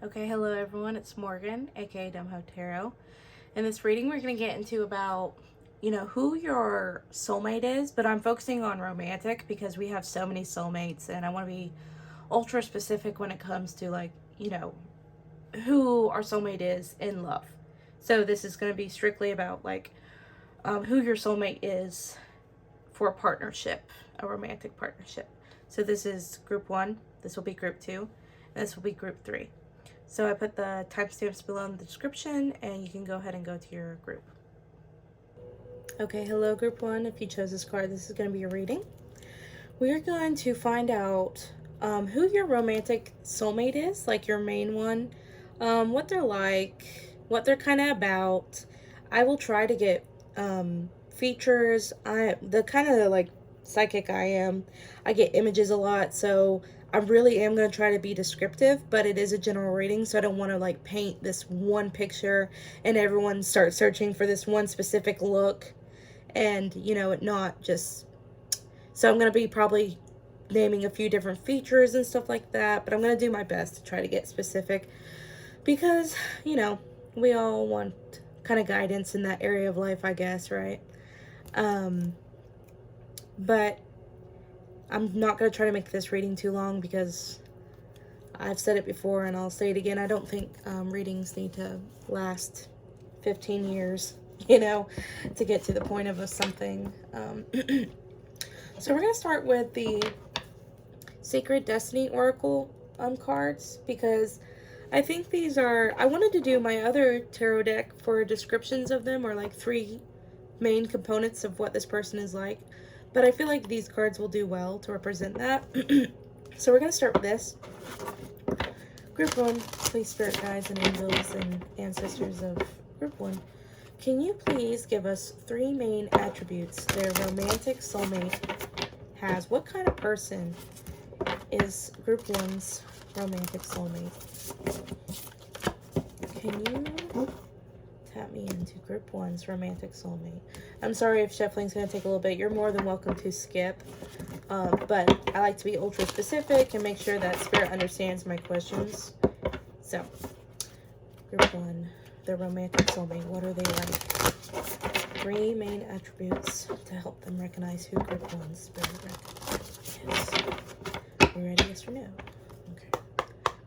Okay, hello everyone, it's Morgan, aka dumbhoetarot. In this reading, we're going to get into about, who your soulmate is, but I'm focusing on romantic because we have so many soulmates, and I want to be ultra specific when it comes to, who our soulmate is in love. So this is going to be strictly about, who your soulmate is for a partnership, a romantic partnership. So this is group one, this will be group two, and this will be group three. So I put the timestamps below in the description, and you can go ahead and go to your group. Okay, hello group one. If you chose this card, this is going to be your reading. We're going to find out who your romantic soulmate is, like your main one, what they're like, what they're kind of about. I will try to get features. The kind of like psychic I am, I get images a lot, so I really am going to try to be descriptive, but it is a general reading, so I don't want to like paint this one picture and everyone start searching for this one specific look and, it not just... So I'm going to be probably naming a few different features and stuff like that, but I'm going to do my best to try to get specific because, we all want kind of guidance in that area of life, I guess, right? But I'm not going to try to make this reading too long because I've said it before and I'll say it again. I don't think readings need to last 15 years, to get to the point of something. So we're going to start with the Sacred Destiny Oracle cards because I think these are... I wanted to do my other tarot deck for descriptions of them, or like 3 main components of what this person is like. But I feel like these cards will do well to represent that. So we're going to start with this. Group 1, please, spirit guides and angels and ancestors of Group 1. Can you please give us 3 main attributes their romantic soulmate has? What kind of person is Group 1's romantic soulmate? Can you tap me into Group 1's romantic soulmate? I'm sorry if shuffling's going to take a little bit. You're more than welcome to skip. But I like to be ultra specific and make sure that Spirit understands my questions. So, Group 1, their romantic soulmate. What are they like? 3 main attributes to help them recognize who Group 1's Spirit recognizes. Yes. You ready? Yes or no? Okay.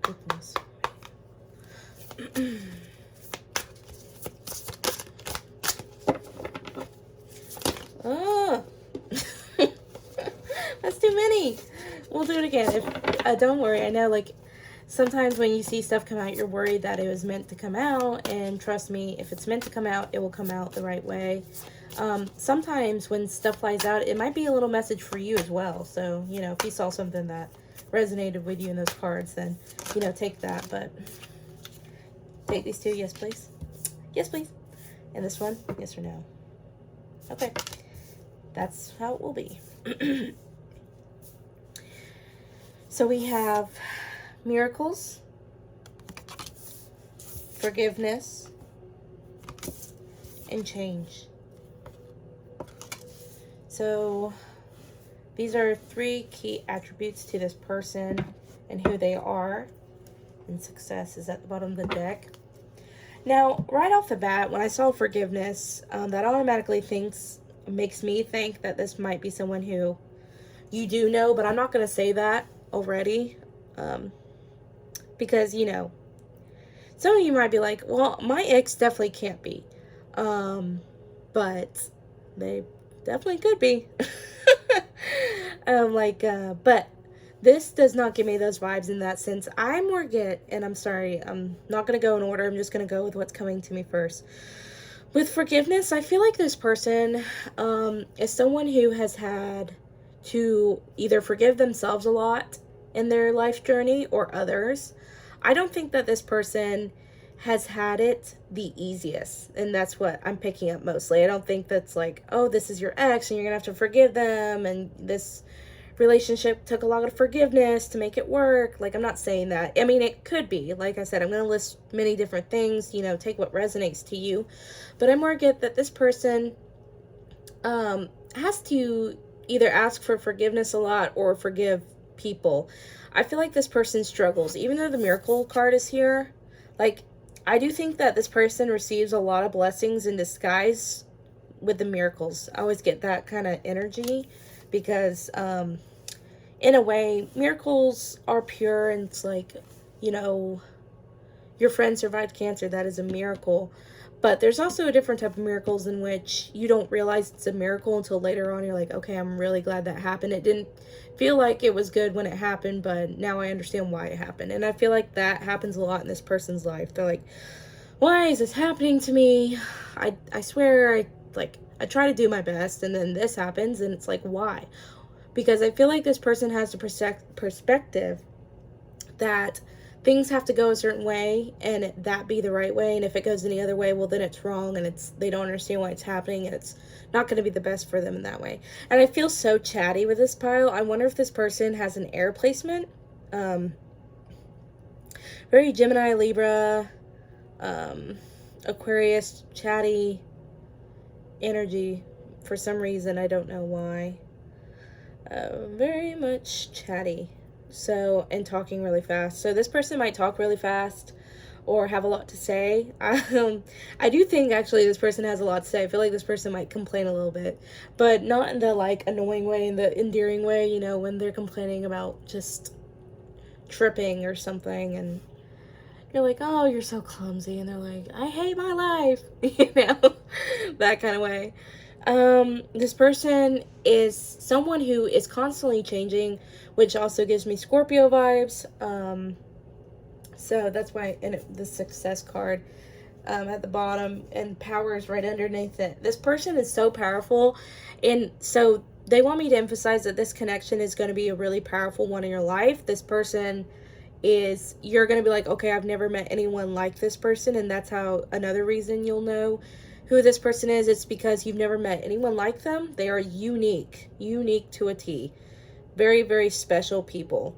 Group 1's soulmate. Oh, that's too many. We'll do it again. If don't worry, I know like sometimes when you see stuff come out, you're worried that it was meant to come out, and trust me, if it's meant to come out, it will come out the right way. Sometimes when stuff flies out, it might be a little message for you as well. So, if you saw something that resonated with you in those cards, then, take that. But take these 2. Yes, please. Yes, please. And this one, yes or no? Okay. That's how it will be. So we have miracles, forgiveness, and change. So these are 3 key attributes to this person and who they are. And success is at the bottom of the deck. Now, right off the bat, when I saw forgiveness, that automatically makes me think that this might be someone who you do know, but I'm not going to say that already. Because, some of you might be like, well, my ex definitely can't be. But they definitely could be. But this does not give me those vibes in that sense. I more get, and I'm sorry, I'm not going to go in order. I'm just going to go with what's coming to me first. With forgiveness, I feel like this person is someone who has had to either forgive themselves a lot in their life journey or others. I don't think that this person has had it the easiest, and that's what I'm picking up mostly. I don't think that's like, oh, this is your ex and you're gonna have to forgive them, and this relationship took a lot of forgiveness to make it work. Like, I'm not saying that. I mean, it could be. Like I said, I'm going to list many different things, take what resonates to you. But I more get that this person has to either ask for forgiveness a lot or forgive people. I feel like this person struggles. Even though the miracle card is here, like, I do think that this person receives a lot of blessings in disguise with the miracles. I always get that kind of energy because, in a way, miracles are pure, and it's like, you know, your friend survived cancer. That is a miracle. But there's also a different type of miracles in which you don't realize it's a miracle until later on. You're like, okay, I'm really glad that happened. It didn't feel like it was good when it happened, but now I understand why it happened. And I feel like that happens a lot in this person's life. They're like, why is this happening to me? I swear, I try to do my best, and then this happens, and it's like, why? Because I feel like this person has the perspective that things have to go a certain way and that be the right way, and if it goes any other way, well, then it's wrong, and they don't understand why it's happening, and it's not going to be the best for them in that way. And I feel so chatty with this pile. I wonder if this person has an air placement. Very Gemini, Libra, Aquarius, chatty energy for some reason. I don't know why. Very much chatty. So, and talking really fast. So this person might talk really fast or have a lot to say. I do think actually this person has a lot to say. I feel like this person might complain a little bit, but not in the like annoying way, in the endearing way, you know, when they're complaining about just tripping or something, and you're like, oh, you're so clumsy, and they're like, I hate my life, you know, that kind of way. This person is someone who is constantly changing, which also gives me Scorpio vibes. So that's why, and the success card at the bottom, and power is right underneath it. This person is so powerful, and so they want me to emphasize that this connection is going to be a really powerful one in your life. This person is, you're going to be like, okay, I've never met anyone like this person, and that's how, another reason you'll know who this person is. It's because you've never met anyone like them. They are unique to a T. Very, very special people.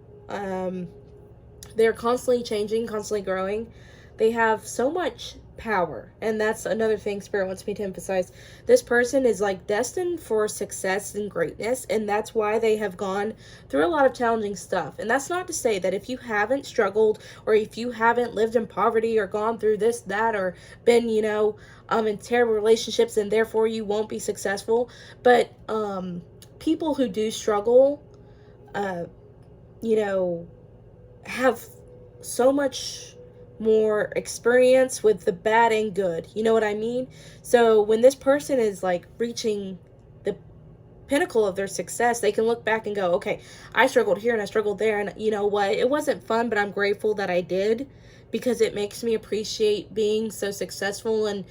They're constantly changing, constantly growing. They have so much power, and that's another thing Spirit wants me to emphasize. This person is like destined for success and greatness, and that's why they have gone through a lot of challenging stuff. And that's not to say that if you haven't struggled, or if you haven't lived in poverty, or gone through this, that, or been, you know, in terrible relationships, and therefore you won't be successful. But people who do struggle, you know, have so much more experience with the bad and good. You know what I mean? So when this person is like reaching the pinnacle of their success, they can look back and go, okay, I struggled here and I struggled there, and you know what? It wasn't fun, but I'm grateful that I did, because it makes me appreciate being so successful and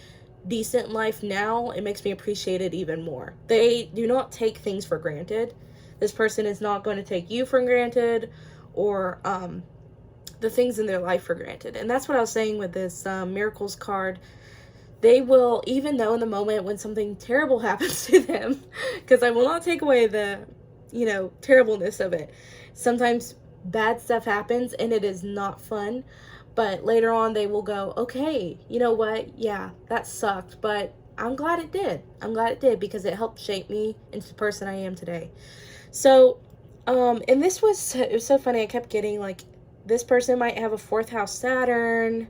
decent in life now. It makes me appreciate it even more. They do not take things for granted. This person is not going to take you for granted, or the things in their life for granted. And that's what I was saying with this miracles card. They will, even though in the moment when something terrible happens to them, because I will not take away the, you know, terribleness of it. Sometimes bad stuff happens and it is not fun, but later on they will go, okay, you know what? Yeah, that sucked, but I'm glad it did. I'm glad it did, because it helped shape me into the person I am today. So, and it was so funny. I kept getting like, this person might have a 4th house Saturn,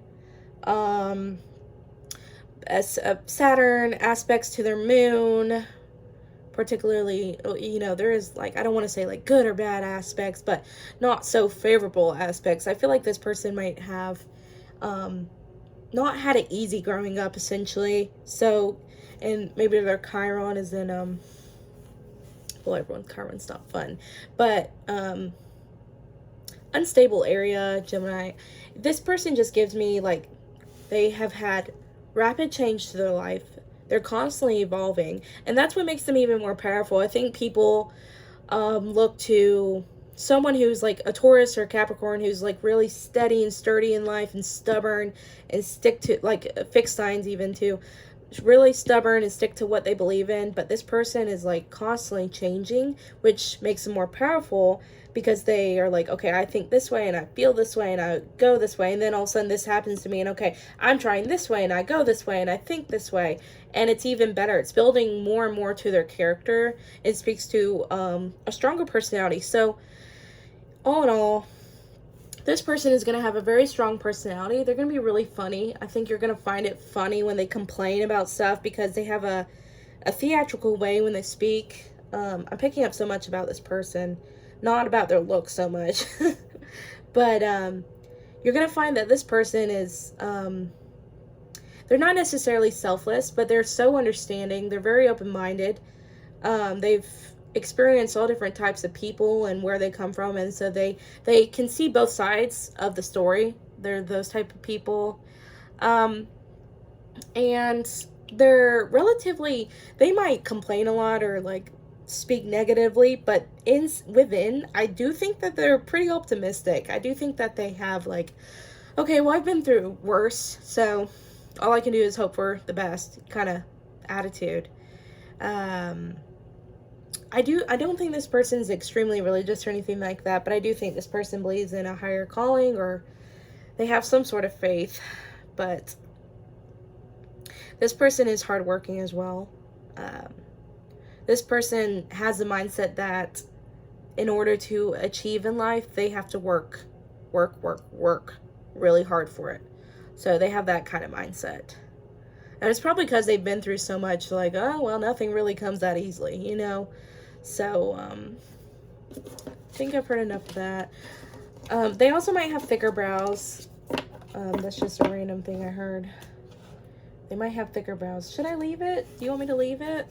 Saturn aspects to their moon, particularly, you know, there is like, I don't want to say like good or bad aspects, but not so favorable aspects. I feel like this person might have not had it easy growing up, essentially. So, and maybe their Chiron is in, well, everyone's Chiron's not fun, but unstable area, Gemini. This person just gives me like, they have had rapid change to their life. They're constantly evolving, and that's what makes them even more powerful. I think people look to someone who's like a Taurus or Capricorn, who's like really steady and sturdy in life and stubborn and stick to, like fixed signs even too, really stubborn and stick to what they believe in. But this person is like constantly changing, which makes them more powerful, because they are like, okay, I think this way and I feel this way and I go this way, and then all of a sudden this happens to me, and okay, I'm trying this way and I go this way and I think this way, and it's even better. It's building more and more to their character. It speaks to a stronger personality. So all in all, This person is going to have a very strong personality. They're going to be really funny. I think you're going to find it funny when they complain about stuff because they have a theatrical way when they speak. I'm picking up so much about this person, not about their looks so much. But you're going to find that this person is, they're not necessarily selfless, but they're so understanding. They're very open-minded. They've experienced all different types of people and where they come from, and so they can see both sides of the story. They're those type of people. And they're relatively, they might complain a lot or like speak negatively, but within, I do think that they're pretty optimistic. I do think that they have like, okay, well, I've been through worse, so all I can do is hope for the best kind of attitude. I don't think this person's extremely religious or anything like that, but I do think this person believes in a higher calling, or they have some sort of faith. But this person is hardworking as well. This person has the mindset that in order to achieve in life, they have to work really hard for it. So they have that kind of mindset. And it's probably because they've been through so much, like, oh, well, nothing really comes that easily, you know? So, I think I've heard enough of that. They also might have thicker brows. That's just a random thing I heard. They might have thicker brows. Should I leave it? Do you want me to leave it?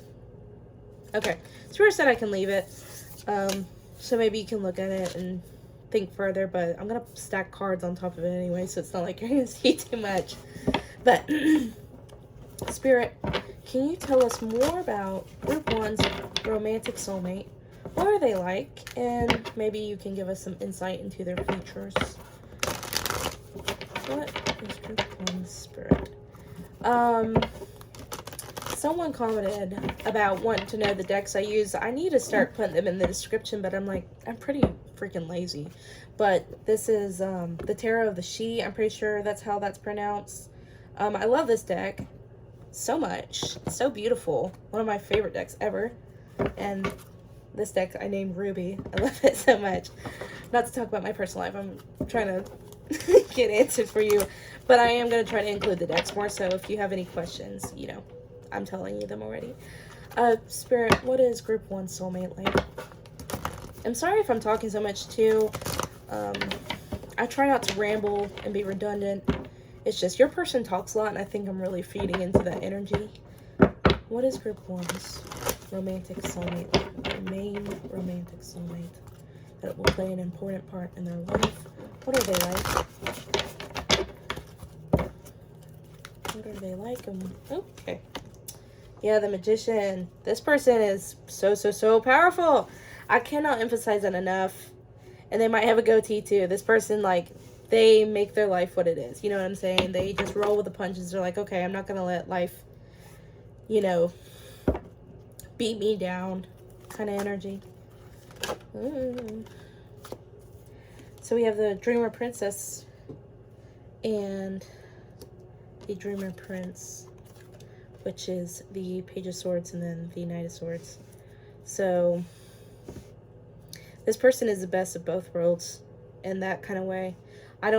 Okay. Spirit said I can leave it. So maybe you can look at it and think further, but I'm going to stack cards on top of it anyway, so it's not like you're going to see too much. But, Spirit, can you tell us more about Group 1's romantic soulmate? What are they like? And maybe you can give us some insight into their features. What is Group 1's Spirit? Someone commented about wanting to know the decks I use. I need to start putting them in the description, but I'm pretty freaking lazy. But this is the Tarot of the She. I'm pretty sure that's how that's pronounced. I love this deck so much. It's so beautiful. One of my favorite decks ever. And this deck I named Ruby. I love it so much. Not to talk about my personal life. I'm trying to get answers for you. But I am going to try to include the decks more. So if you have any questions, you know, I'm telling you them already. Spirit, what is Group 1 soulmate like? I'm sorry if I'm talking so much too. I try not to ramble and be redundant. It's just your person talks a lot, and I think I'm really feeding into that energy. What is Group 1's romantic soulmate like? Their main romantic soulmate that will play an important part in their life. What are they like? What are they like? Okay. Yeah, the Magician. This person is so powerful. I cannot emphasize that enough. And they might have a goatee too. This person, like, they make their life what it is. You know what I'm saying? They just roll with the punches. They're like, okay, I'm not going to let life, you know, beat me down kind of energy. So we have the Dreamer Princess and the Dreamer Prince, which is the Page of Swords and then the Knight of Swords. So this person is the best of both worlds in that kind of way. I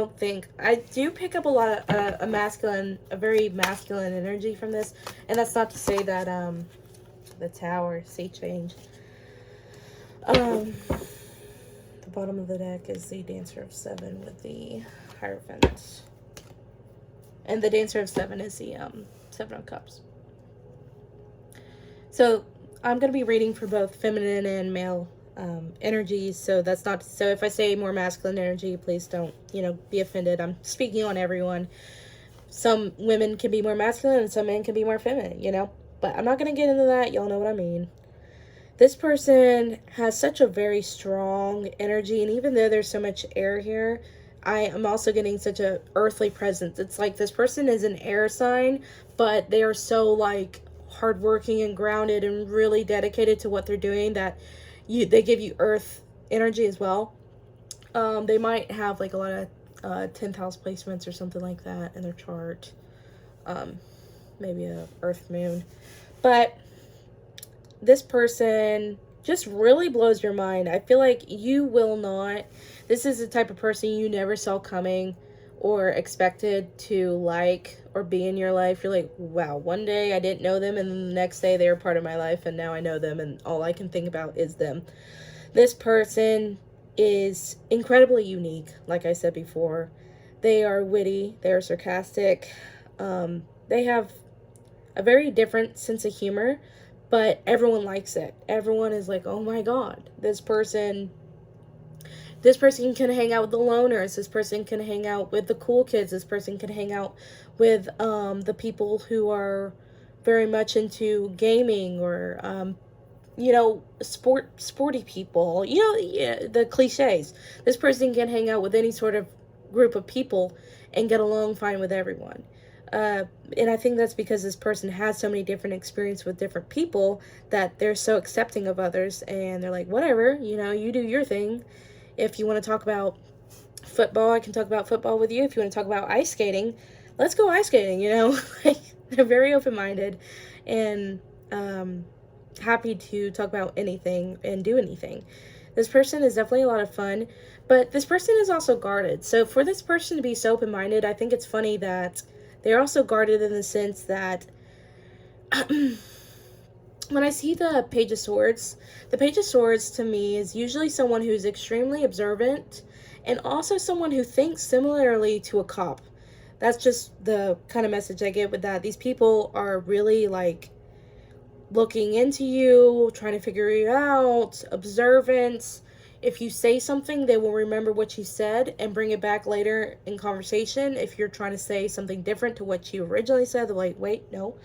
do pick up a lot of a very masculine energy from this, and that's not to say that the Tower, sea change. The bottom of the deck is the Dancer of Seven with the Hierophant, and the Dancer of Seven is the Seven of Cups. So I'm going to be reading for both feminine and male energies, so that's not, so if I say more masculine energy, please don't, you know, be offended. I'm speaking on everyone. Some women can be more masculine and some men can be more feminine, you know, but I'm not going to get into that. Y'all know what I mean. This person has such a very strong energy, and even though there's so much air here, I am also getting such a earthly presence. It's like this person is an air sign, but they are so like hardworking and grounded and really dedicated to what they're doing that they give you earth energy as well. They might have like a lot of 10th house placements or something like that in their chart. Maybe a earth moon. But this person just really blows your mind. I feel like you will not, this is the type of person you never saw coming or expected to like or be in your life. You're like, wow, one day I didn't know them, and then the next day they were part of my life, and now I know them, and all I can think about is them. This person is incredibly unique, like I said before. They are witty, they are sarcastic, they have a very different sense of humor, but everyone likes it. Everyone is like, oh my god, this person can hang out with the loners, this person can hang out with the cool kids, this person can hang out with the people who are very much into gaming, or sporty people, yeah, the cliches. This person can hang out with any sort of group of people and get along fine with everyone. And I think that's because this person has so many different experiences with different people that they're so accepting of others, and they're like, whatever, you do your thing. If you want to talk about football, I can talk about football with you. If you want to talk about ice skating, let's go ice skating, Like, they're very open-minded and happy to talk about anything and do anything. This person is definitely a lot of fun, but this person is also guarded. So for this person to be so open-minded, I think it's funny that they're also guarded in the sense that when I see the Page of Swords to me is usually someone who's extremely observant, and also someone who thinks similarly to a cop. That's just the kind of message I get with that. These people are really like looking into you, trying to figure you out, observant. If you say something, they will remember what you said and bring it back later in conversation. If you're trying to say something different to what you originally said, they're like, wait, no,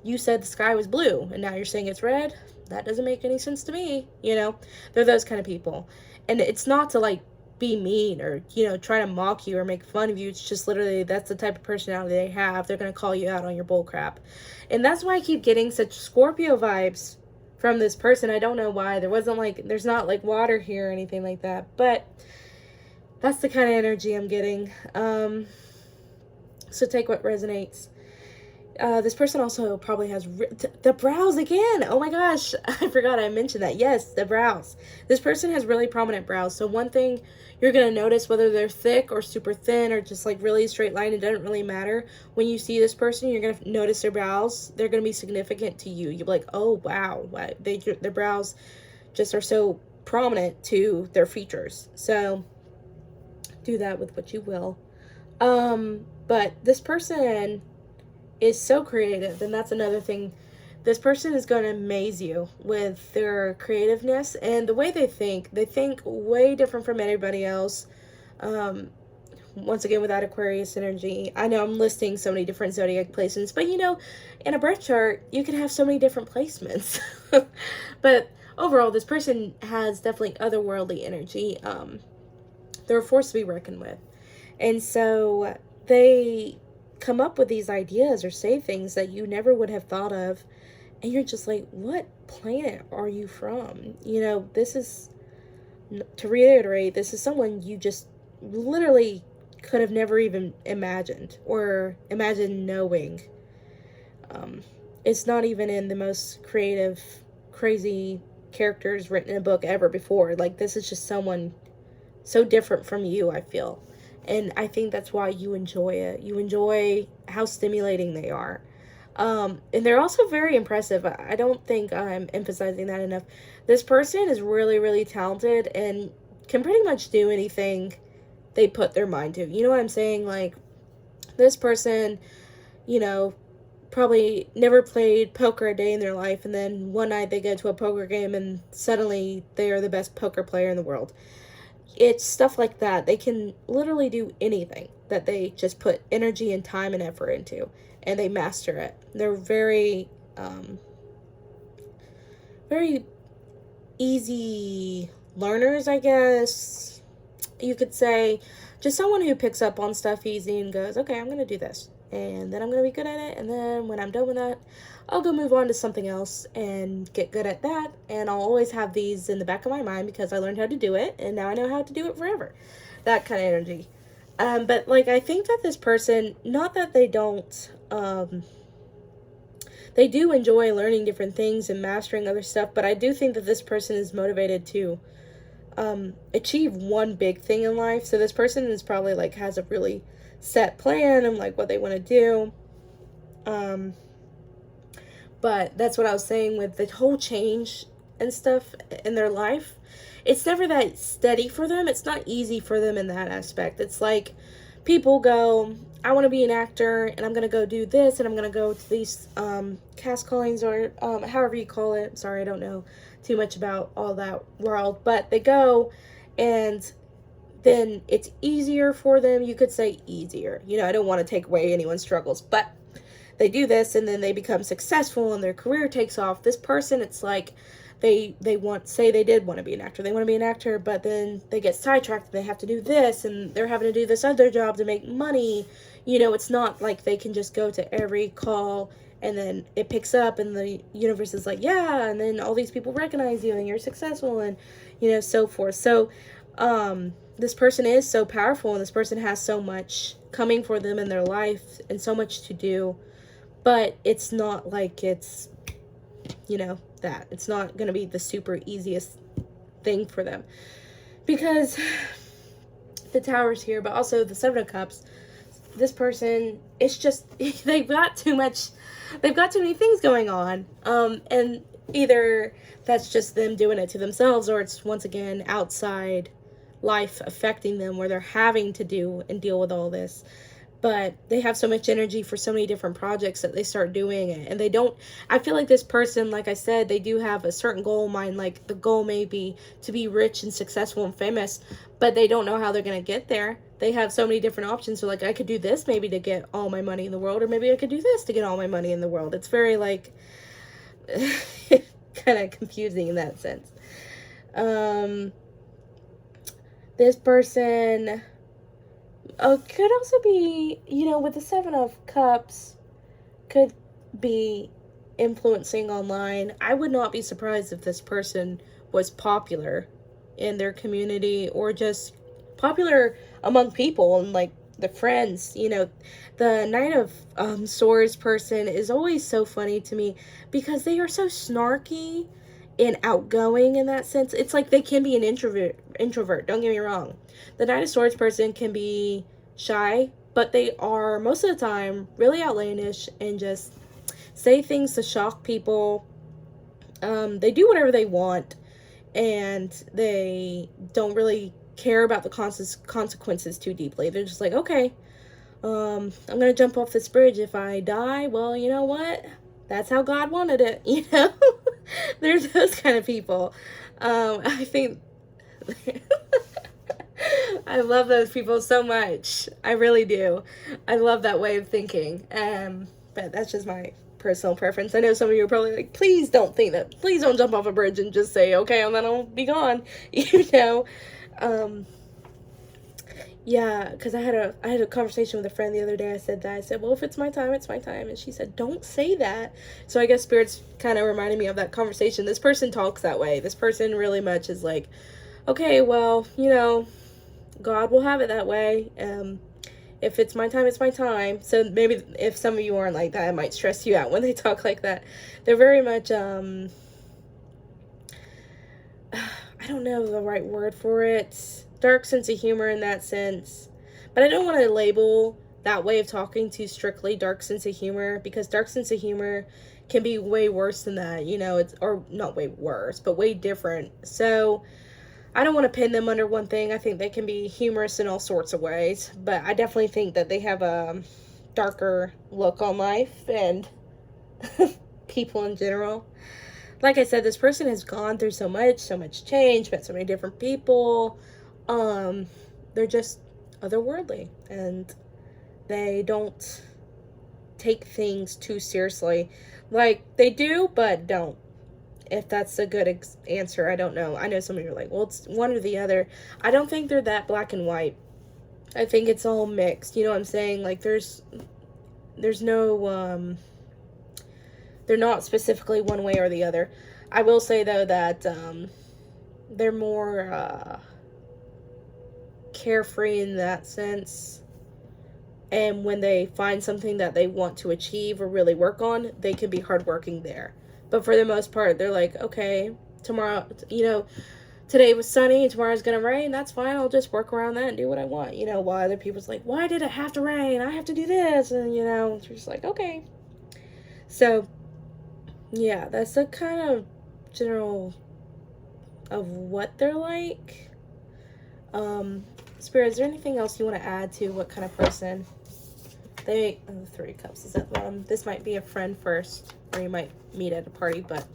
you said the sky was blue and now you're saying it's red. That doesn't make any sense to me. They're those kind of people. And it's not to like be mean or, try to mock you or make fun of you. It's just literally that's the type of personality they have. They're going to call you out on your bull crap. And that's why I keep getting such Scorpio vibes from this person. I don't know why. There's not like water here or anything like that, but that's the kind of energy I'm getting. So take what resonates. This person also probably has the brows again. Oh my gosh, I forgot I mentioned that. Yes, the brows. This person has really prominent brows. So one thing you're going to notice, whether they're thick or super thin or just like really straight line, it doesn't really matter. When you see this person, you're going to notice their brows. They're going to be significant to you. You'll be like, oh wow, their brows just are so prominent to their features. So do that with what you will. But this person is so creative, and that's another thing. This person is going to amaze you with their creativeness and the way they think. They think way different from anybody else. Once again, without Aquarius energy, I know I'm listing so many different zodiac placements, but in a birth chart, you can have so many different placements. But overall, this person has definitely otherworldly energy. They're a force to be reckoned with. And so they come up with these ideas or say things that you never would have thought of, and you're just like, what planet are you from? This is, to reiterate, this is someone you just literally could have never even imagined or imagined knowing. It's not even in the most creative, crazy characters written in a book ever before. Like, this is just someone so different from you, I feel. And I think that's why you enjoy it. You enjoy how stimulating they are. And they're also very impressive. I don't think I'm emphasizing that enough. This person is really, really talented and can pretty much do anything they put their mind to. You know what I'm saying? Like, this person, probably never played poker a day in their life, and then one night they go to a poker game and suddenly they are the best poker player in the world. It's stuff like that. They can literally do anything that they just put energy and time and effort into, and they master it. They're very, very easy learners, I guess you could say. Just someone who picks up on stuff easy and goes, okay, I'm going to do this, and then I'm going to be good at it, and then when I'm done with that, I'll go move on to something else and get good at that. And I'll always have these in the back of my mind because I learned how to do it, and now I know how to do it forever. That kind of energy. But like, I think that this person, not that they don't they do enjoy learning different things and mastering other stuff, but I do think that this person is motivated to achieve one big thing in life. So this person is probably like has a really set plan and like what they want to do. But that's what I was saying with the whole change and stuff in their life. It's never that steady for them. It's not easy for them in that aspect. It's like people go, I want to be an actor and I'm going to go do this and I'm going to go to these cast callings or however you call it. Sorry, I don't know too much about all that world. But they go and then it's easier for them. You could say easier. You know, I don't want to take away anyone's struggles, but they do this and then they become successful and their career takes off. This person, it's like they want, say they did want to be an actor. They want to be an actor, but then they get sidetracked and they have to do this and they're having to do this other job to make money. You know, it's not like they can just go to every call and then it picks up and the universe is like, yeah, and then all these people recognize you and you're successful and, you know, so forth. So, this person is so powerful and this person has so much coming for them in their life and so much to do. But it's not like it's, you know, that. It's not going to be the super easiest thing for them. Because the Tower's here, but also the Seven of Cups. This person, it's just, they've got too many things going on. And either that's just them doing it to themselves, or it's, once again, outside life affecting them where they're having to do and deal with all this. But they have so much energy for so many different projects that they start doing it. And they don't, I feel like this person, like I said, they do have a certain goal in mind. Like the goal may be to be rich and successful and famous, but they don't know how they're going to get there. They have so many different options. So like, I could do this maybe to get all my money in the world, or maybe I could do this to get all my money in the world. It's very like, kind of confusing in that sense. This person... could also be, you know, with the Seven of Cups, could be influencing online. I would not be surprised if this person was popular in their community or just popular among people and like the friends. You know, the Knight of Swords person is always so funny to me because they are so snarky and outgoing in that sense. It's like they can be an introvert, don't get me wrong. The Knight of Swords person can be shy, but they are most of the time really outlandish and just say things to shock people. They do whatever they want and they don't really care about the consequences too deeply. They're just like, okay, I'm gonna jump off this bridge. If I die, well, you know what? That's how God wanted it, you know? There's those kind of people. I think I love those people so much. I really do. I love that way of thinking. But that's just my personal preference. I know some of you are probably like, please don't think that. Please don't jump off a bridge and just say, okay, and then I'll be gone. You know? Yeah, because I had a conversation with a friend the other day. I said, well, if it's my time, it's my time. And she said, don't say that. So I guess Spirit's kind of reminded me of that conversation. This person talks that way. This person really much is like, okay, well, you know, God will have it that way. If it's my time, it's my time. So maybe if some of you aren't like that, it might stress you out when they talk like that. They're very much, I don't know the right word for it. Dark sense of humor in that sense. But I don't want to label that way of talking to strictly dark sense of humor, because dark sense of humor can be way worse than that, you know, or not way worse, but way different. So I don't want to pin them under one thing. I think they can be humorous in all sorts of ways, but I definitely think that they have a darker look on life and people in general. Like I said, this person has gone through so much change, met so many different people. They're just otherworldly and they don't take things too seriously. Like they do, but don't. If that's a good answer, I don't know. I know some of you are like, well, it's one or the other. I don't think they're that black and white. I think it's all mixed. You know what I'm saying? Like there's no, they're not specifically one way or the other. I will say though that, they're more, carefree in that sense. And when they find something that they want to achieve or really work on, they can be hardworking there. But for the most part, they're like, okay, tomorrow, today was sunny and tomorrow's gonna rain. That's fine. I'll just work around that and do what I want. While other people's like, why did it have to rain? I have to do this. And, it's just like, okay. So, yeah, that's a kind of general of what they're like. Spirit, is there anything else you want to add to what kind of person the Three of Cups is at the bottom? This might be a friend first, or you might meet at a party, but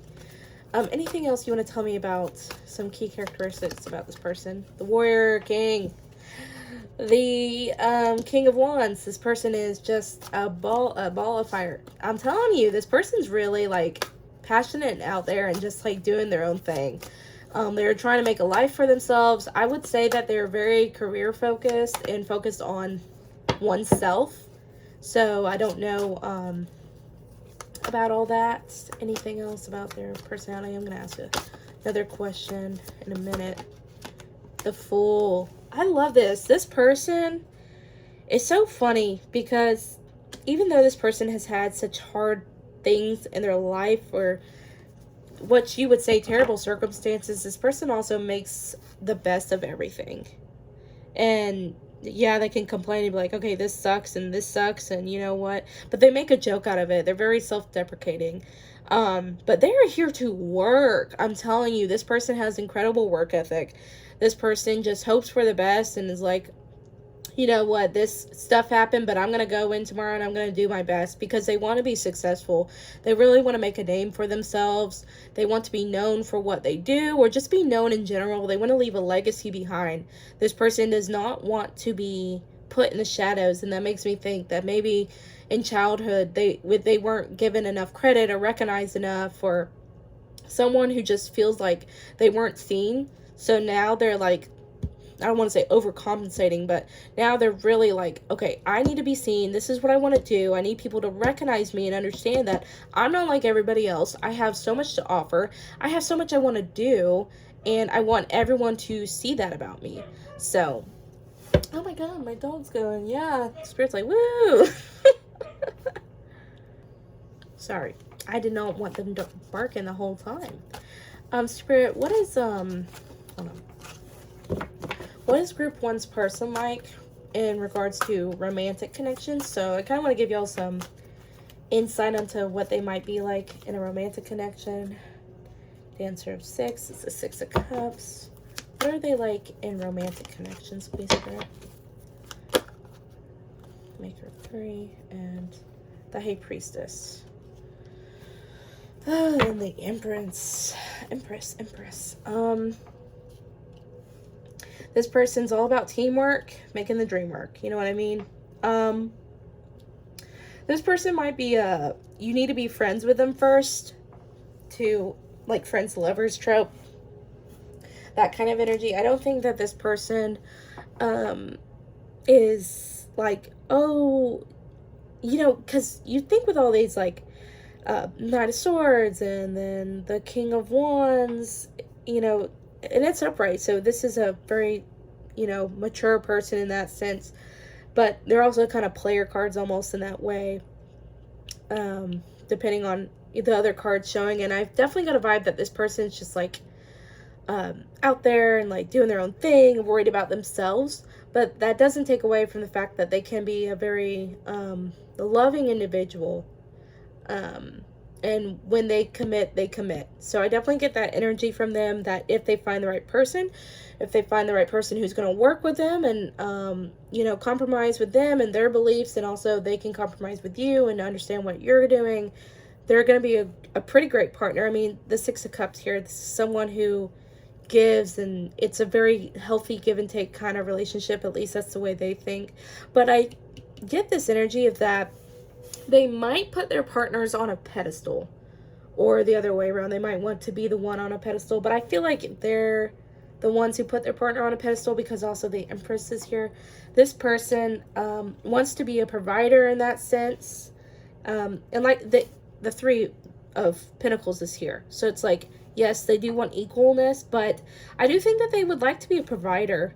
anything else you want to tell me about some key characteristics about this person? The Warrior King, the King of Wands. This person is just a ball of fire. I'm telling you, this person's really like passionate and out there and just like doing their own thing. They're trying to make a life for themselves. I would say that they're very career focused and focused on oneself. So I don't know about all that. Anything else about their personality? I'm going to ask another question in a minute. The Fool. I love this. This person is so funny because even though this person has had such hard things in their life, or what you would say terrible circumstances, this person also makes the best of everything. And yeah, they can complain and be like, okay, this sucks and you know what, but they make a joke out of it. They're very self-deprecating. But they are here to work. I'm telling you, this person has incredible work ethic. This person just hopes for the best and is like, you know what, this stuff happened, but I'm going to go in tomorrow and I'm going to do my best, because they want to be successful. They really want to make a name for themselves. They want to be known for what they do, or just be known in general. They want to leave a legacy behind. This person does not want to be put in the shadows, and that makes me think that maybe in childhood they weren't given enough credit or recognized enough, or someone who just feels like they weren't seen. So now they're like, I don't want to say overcompensating, but now they're really like, okay, I need to be seen. This is what I want to do. I need people to recognize me and understand that I'm not like everybody else. I have so much to offer. I have so much I want to do, and I want everyone to see that about me. So, oh my God, my dog's going, yeah. Spirit's like, woo. Sorry, I did not want them to barking the whole time. Spirit, what is, hold on. What is group one's person like in regards to romantic connections? So I kind of want to give y'all some insight into what they might be like in a romantic connection. Dancer of Six. It's the Six of Cups. What are they like in romantic connections, please, Spirit? Maker of Three and the High Priestess. Oh, and the Empress. This person's all about teamwork, making the dream work. You know what I mean? This person might be you need to be friends with them first, to like friends lovers trope. That kind of energy. I don't think that this person is like, oh, because you think with all these like Knight of Swords and then the King of Wands, and it's upright, so this is a very, mature person in that sense, but they're also kind of player cards almost in that way, depending on the other cards showing. And I've definitely got a vibe that this person's just like out there and like doing their own thing, worried about themselves, but that doesn't take away from the fact that they can be a very loving individual. And when they commit, they commit. So I definitely get that energy from them, that if they find the right person, who's going to work with them and, compromise with them and their beliefs, and also they can compromise with you and understand what you're doing, they're going to be a pretty great partner. I mean, the Six of Cups here, this is someone who gives, and it's a very healthy give and take kind of relationship. At least that's the way they think. But I get this energy of that they might put their partners on a pedestal, or the other way around. They might want to be the one on a pedestal, but I feel like they're the ones who put their partner on a pedestal, because also the Empress is here. This person wants to be a provider in that sense, and like the Three of Pentacles is here, so it's like, yes, they do want equalness, but I do think that they would like to be a provider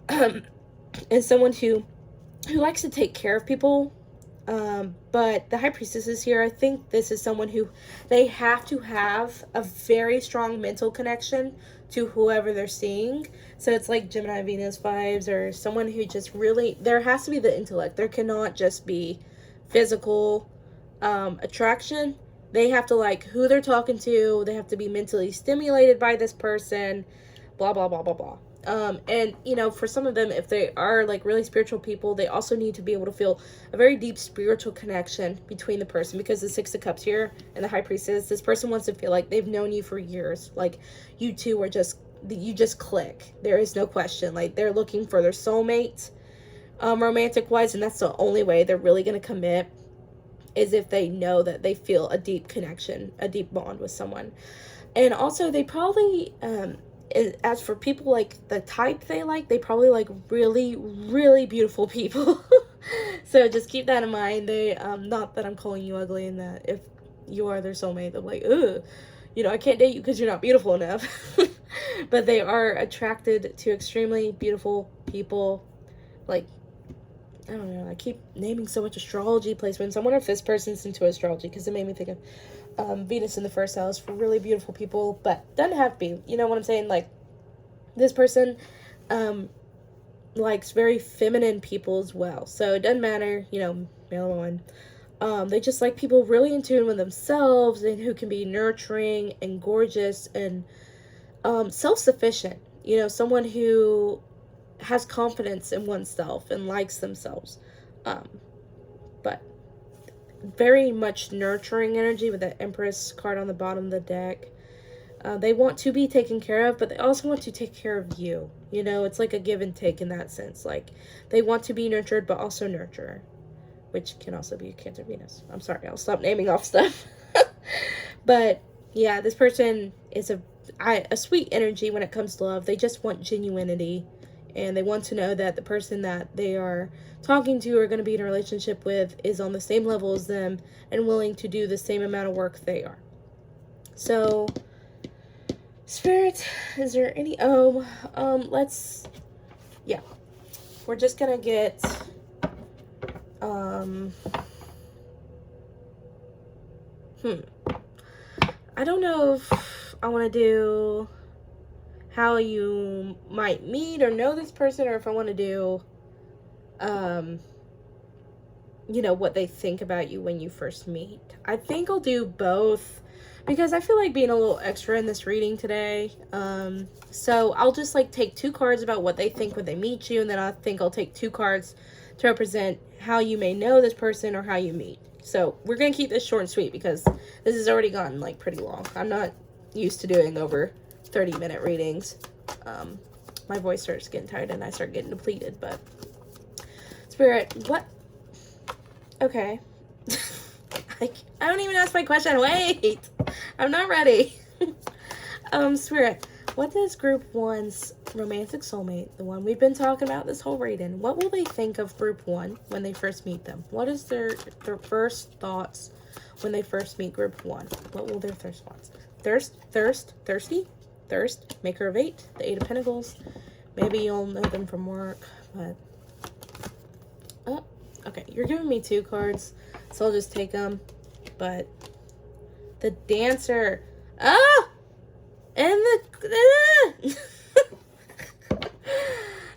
and someone who who likes to take care of people. But the High Priestess is here. I think this is someone who they have to have a very strong mental connection to whoever they're seeing. So it's like Gemini Venus vibes, or someone who just really, there has to be the intellect. There cannot just be physical attraction. They have to like who they're talking to. They have to be mentally stimulated by this person. Blah, blah, blah, blah, blah. And you know, for some of them, if they are like really spiritual people, they also need to be able to feel a very deep spiritual connection between the person, because the Six of Cups here and the High Priestess, this person wants to feel like they've known you for years, like you two are just, you just click. There is no question. Like they're looking for their soulmate, romantic wise, and that's the only way they're really going to commit, is if they know that they feel a deep connection, a deep bond with someone. And also they probably as for people like the type they like, they probably like really, really beautiful people. So just keep that in mind. They not that I'm calling you ugly, and that if you are their soulmate, they're like, ugh, you know, I can't date you because you're not beautiful enough. But they are attracted to extremely beautiful people. Like, I don't know, I keep naming so much astrology placements. I wonder if this person's into astrology, because it made me think of Venus in the first house for really beautiful people, but doesn't have to be. You know what I'm saying? Like, this person likes very feminine people as well. So it doesn't matter, you know, male or woman. They just like people really in tune with themselves and who can be nurturing and gorgeous and self-sufficient. You know, someone who has confidence in oneself and likes themselves. But very much nurturing energy with the Empress card on the bottom of the deck. They want to be taken care of, but they also want to take care of you. You know, it's like a give and take in that sense. Like, they want to be nurtured, but also nurture, which can also be Cancer Venus. I'm sorry, I'll stop naming off stuff. But yeah, this person is a sweet energy when it comes to love. They just want genuinity, and they want to know that the person that they are talking to or going to be in a relationship with is on the same level as them and willing to do the same amount of work they are. So, Spirit, is there any, let's, yeah, we're just going to get, I don't know if I want to do how you might meet or know this person, or if I want to do, you know, what they think about you when you first meet. I think I'll do both, because I feel like being a little extra in this reading today. So I'll just like take 2 cards about what they think when they meet you, and then I think I'll take 2 cards to represent how you may know this person or how you meet. So we're going to keep this short and sweet, because this has already gotten like pretty long. I'm not used to doing over 30-minute readings. My voice starts getting tired and I start getting depleted, but Spirit, what? Okay. I don't even ask my question. Wait, I'm not ready. Spirit, what does group 1's romantic soulmate, the one we've been talking about this whole reading, what will they think of group 1 when they first meet them? What is their first thoughts when they first meet group 1? What will their first thoughts? Thirsty? Thirst, Maker of 8, the 8 of Pentacles. Maybe you'll know them from work, but oh, okay, you're giving me 2 cards, so I'll just take them. But the Dancer, and the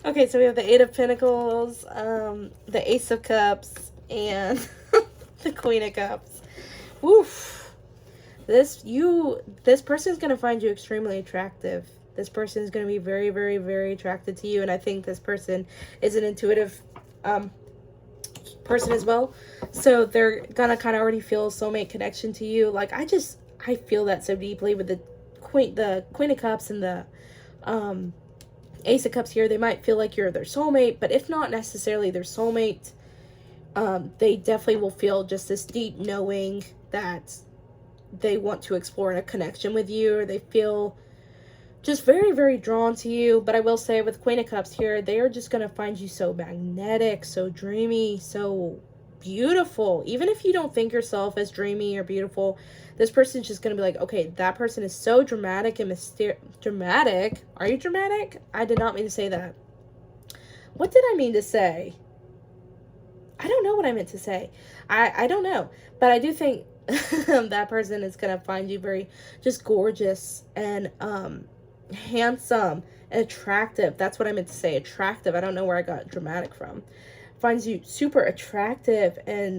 okay, so we have the 8 of Pentacles, the Ace of Cups, and the Queen of Cups. Woof. This person's going to find you extremely attractive. This person is going to be very, very, very attracted to you. And I think this person is an intuitive person as well. So they're going to kind of already feel a soulmate connection to you. Like, I feel that so deeply with the Queen of Cups and the Ace of Cups here. They might feel like you're their soulmate, but if not necessarily their soulmate, they definitely will feel just this deep knowing that they want to explore a connection with you, or they feel just very, very drawn to you. But I will say with Queen of Cups here, they are just going to find you so magnetic, so dreamy, so beautiful. Even if you don't think yourself as dreamy or beautiful, this person's just going to be like, okay, that person is so dramatic and dramatic. Are you dramatic? I did not mean to say that. What did I mean to say? I don't know what I meant to say. I don't know. But I do think that person is going to find you very just gorgeous and handsome and attractive. That's what I meant to say. Attractive. I don't know where I got dramatic from. Finds you super attractive, and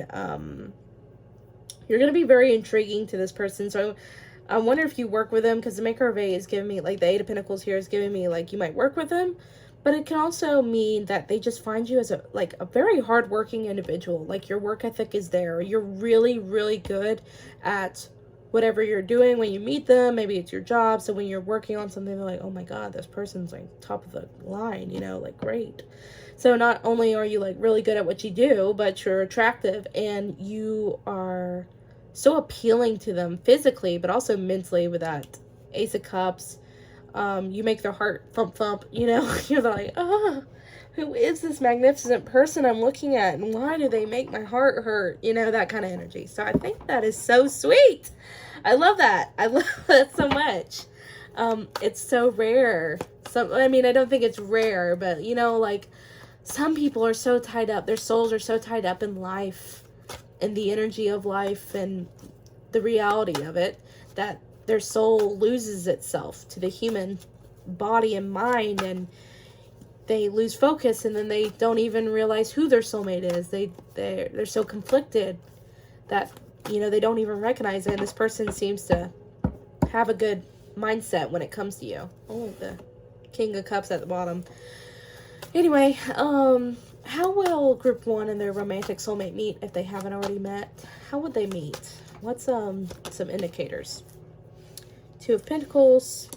you're going to be very intriguing to this person. So I wonder if you work with them, because the Maker of 8 is giving me, like, the 8 of Pentacles here is giving me, like, you might work with them. But it can also mean that they just find you as a very hardworking individual. Like, your work ethic is there. You're really, really good at whatever you're doing when you meet them. Maybe it's your job. So when you're working on something, they're like, oh my God, this person's like top of the line, you know, like great. So not only are you like really good at what you do, but you're attractive and you are so appealing to them physically, but also mentally with that Ace of Cups. You make their heart thump thump, you know. You're like, oh, who is this magnificent person I'm looking at, and why do they make my heart hurt, you know, that kind of energy. So I think that is so sweet. I love that. I love that so much. It's so rare. So I mean, I don't think it's rare, but you know, like, some people are so tied up, their souls are so tied up in life and the energy of life and the reality of it, that their soul loses itself to the human body and mind, and they lose focus, and then they don't even realize who their soulmate is. They're so conflicted that, you know, they don't even recognize it. And this person seems to have a good mindset when it comes to you. Oh, the King of Cups at the bottom. Anyway, how will group 1 and their romantic soulmate meet if they haven't already met? How would they meet? What's some indicators? 2 of Pentacles.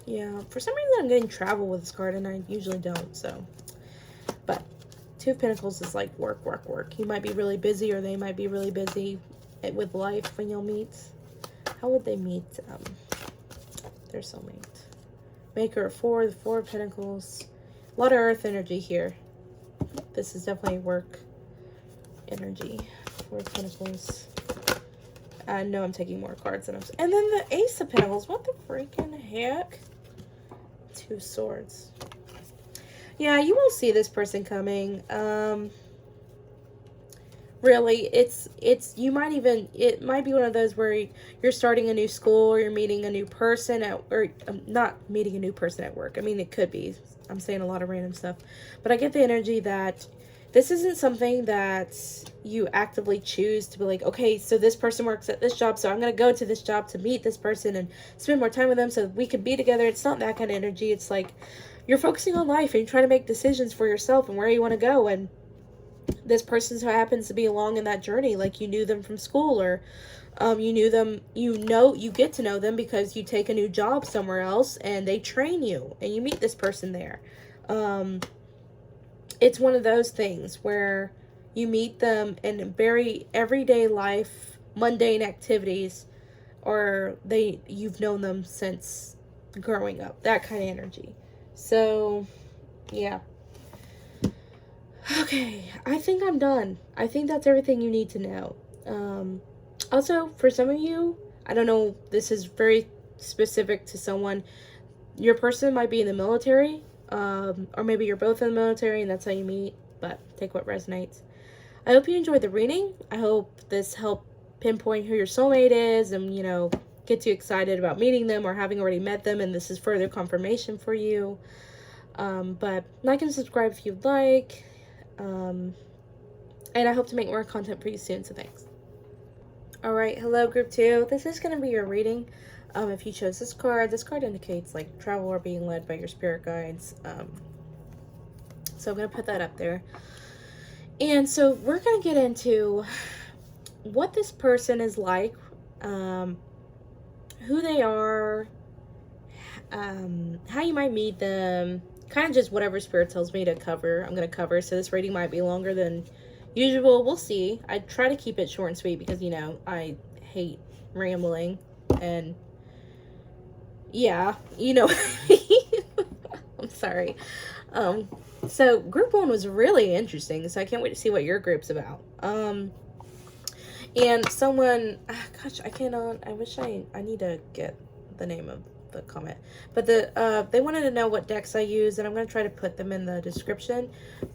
Yeah, for some reason I'm getting travel with this card, and I usually don't, so. But 2 of Pentacles is like work, work, work. You might be really busy, or they might be really busy with life when you'll meet. How would they meet their soulmate? Maker of 4, the 4 of Pentacles. A lot of earth energy here. This is definitely work energy. 4 of Pentacles. I know I'm taking more cards than I'm... And then the Ace of Pentacles. What the freaking heck? 2 of Swords. Yeah, you will see this person coming. Really, you might even... It might be one of those where you're starting a new school, or you're meeting a new person not meeting a new person at work. I mean, it could be. I'm saying a lot of random stuff. But I get the energy that this isn't something that you actively choose to be like, okay, so this person works at this job, so I'm going to go to this job to meet this person and spend more time with them so we can be together. It's not that kind of energy. It's like you're focusing on life and you're trying to make decisions for yourself and where you want to go. And this person who happens to be along in that journey, like you knew them from school, or you knew them, you get to know them because you take a new job somewhere else and they train you and you meet this person there. It's one of those things where you meet them in very everyday life, mundane activities, or you've known them since growing up, that kind of energy. So, yeah. Okay, I think I'm done. I think that's everything you need to know. Also, for some of you, I don't know, this is very specific to someone. Your person might be in the military, or maybe you're both in the military and that's how you meet, but take what resonates. I hope you enjoyed the reading. I hope this helped pinpoint who your soulmate is and, you know, get you excited about meeting them or having already met them, and this is further confirmation for you. But like and subscribe if you'd like. And I hope to make more content for you soon, so thanks. Alright, hello group 2. This is going to be your reading. If you chose this card indicates like travel or being led by your spirit guides. So I'm going to put that up there. And so we're going to get into what this person is like, who they are, how you might meet them, kind of just whatever spirit tells me to cover, I'm going to cover. So this reading might be longer than usual. We'll see. I try to keep it short and sweet because, you know, I hate rambling. And yeah, you know, I'm sorry. So group 1 was really interesting. So I can't wait to see what your group's about. And someone, gosh, I cannot, I wish I need to get the name of the comment. But they wanted to know what decks I use, and I'm going to try to put them in the description.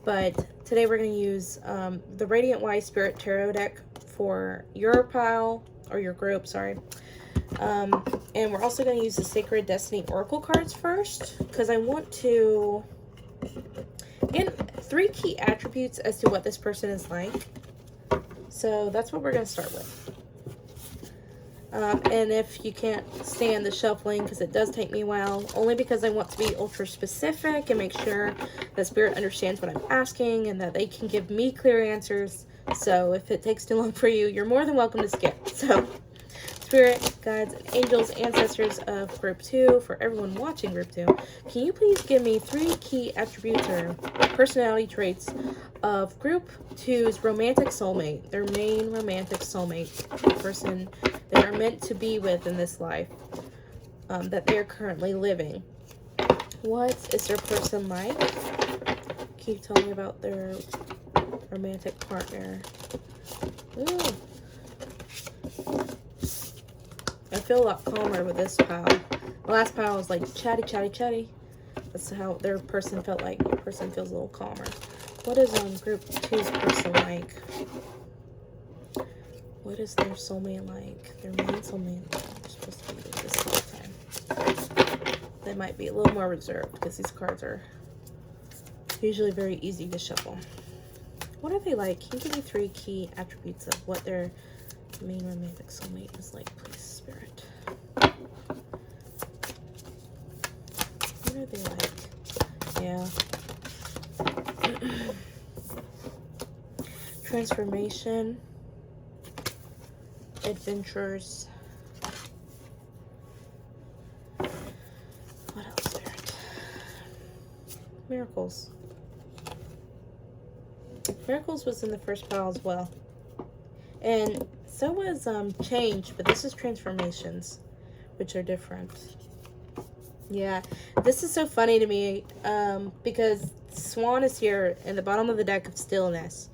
But today we're going to use the Radiant Wise Spirit Tarot deck for your pile, or your group, sorry. And we're also going to use the Sacred Destiny Oracle cards first, because I want to get 3 key attributes as to what this person is like. So that's what we're going to start with. And if you can't stand the shuffling, because it does take me a while, only because I want to be ultra specific and make sure that Spirit understands what I'm asking and that they can give me clear answers. So if it takes too long for you, you're more than welcome to skip. So Spirit, guides, and angels, ancestors of Group 2, for everyone watching Group 2, can you please give me 3 key attributes or personality traits of Group 2's romantic soulmate, their main romantic soulmate, the person they are meant to be with in this life, that they are currently living. What is their person like? Can you tell me about their romantic partner? Ooh. I feel a lot calmer with this pile. The last pile was like chatty, chatty, chatty. That's how their person felt like. Their person feels a little calmer. What is Group 2's person like? What is their soulmate like? Their main soulmate. They're supposed to be with this whole time. They might be a little more reserved because these cards are usually very easy to shuffle. What are they like? Can you give me 3 key attributes of what their main romantic soulmate is like, please, Spirit? What are they like? Yeah. Transformation. Adventures. What else, Spirit? Miracles. Miracles was in the first pile as well. And so was change, but this is transformations, which are different. Yeah, this is so funny to me because Swan is here in the bottom of the deck of stillness.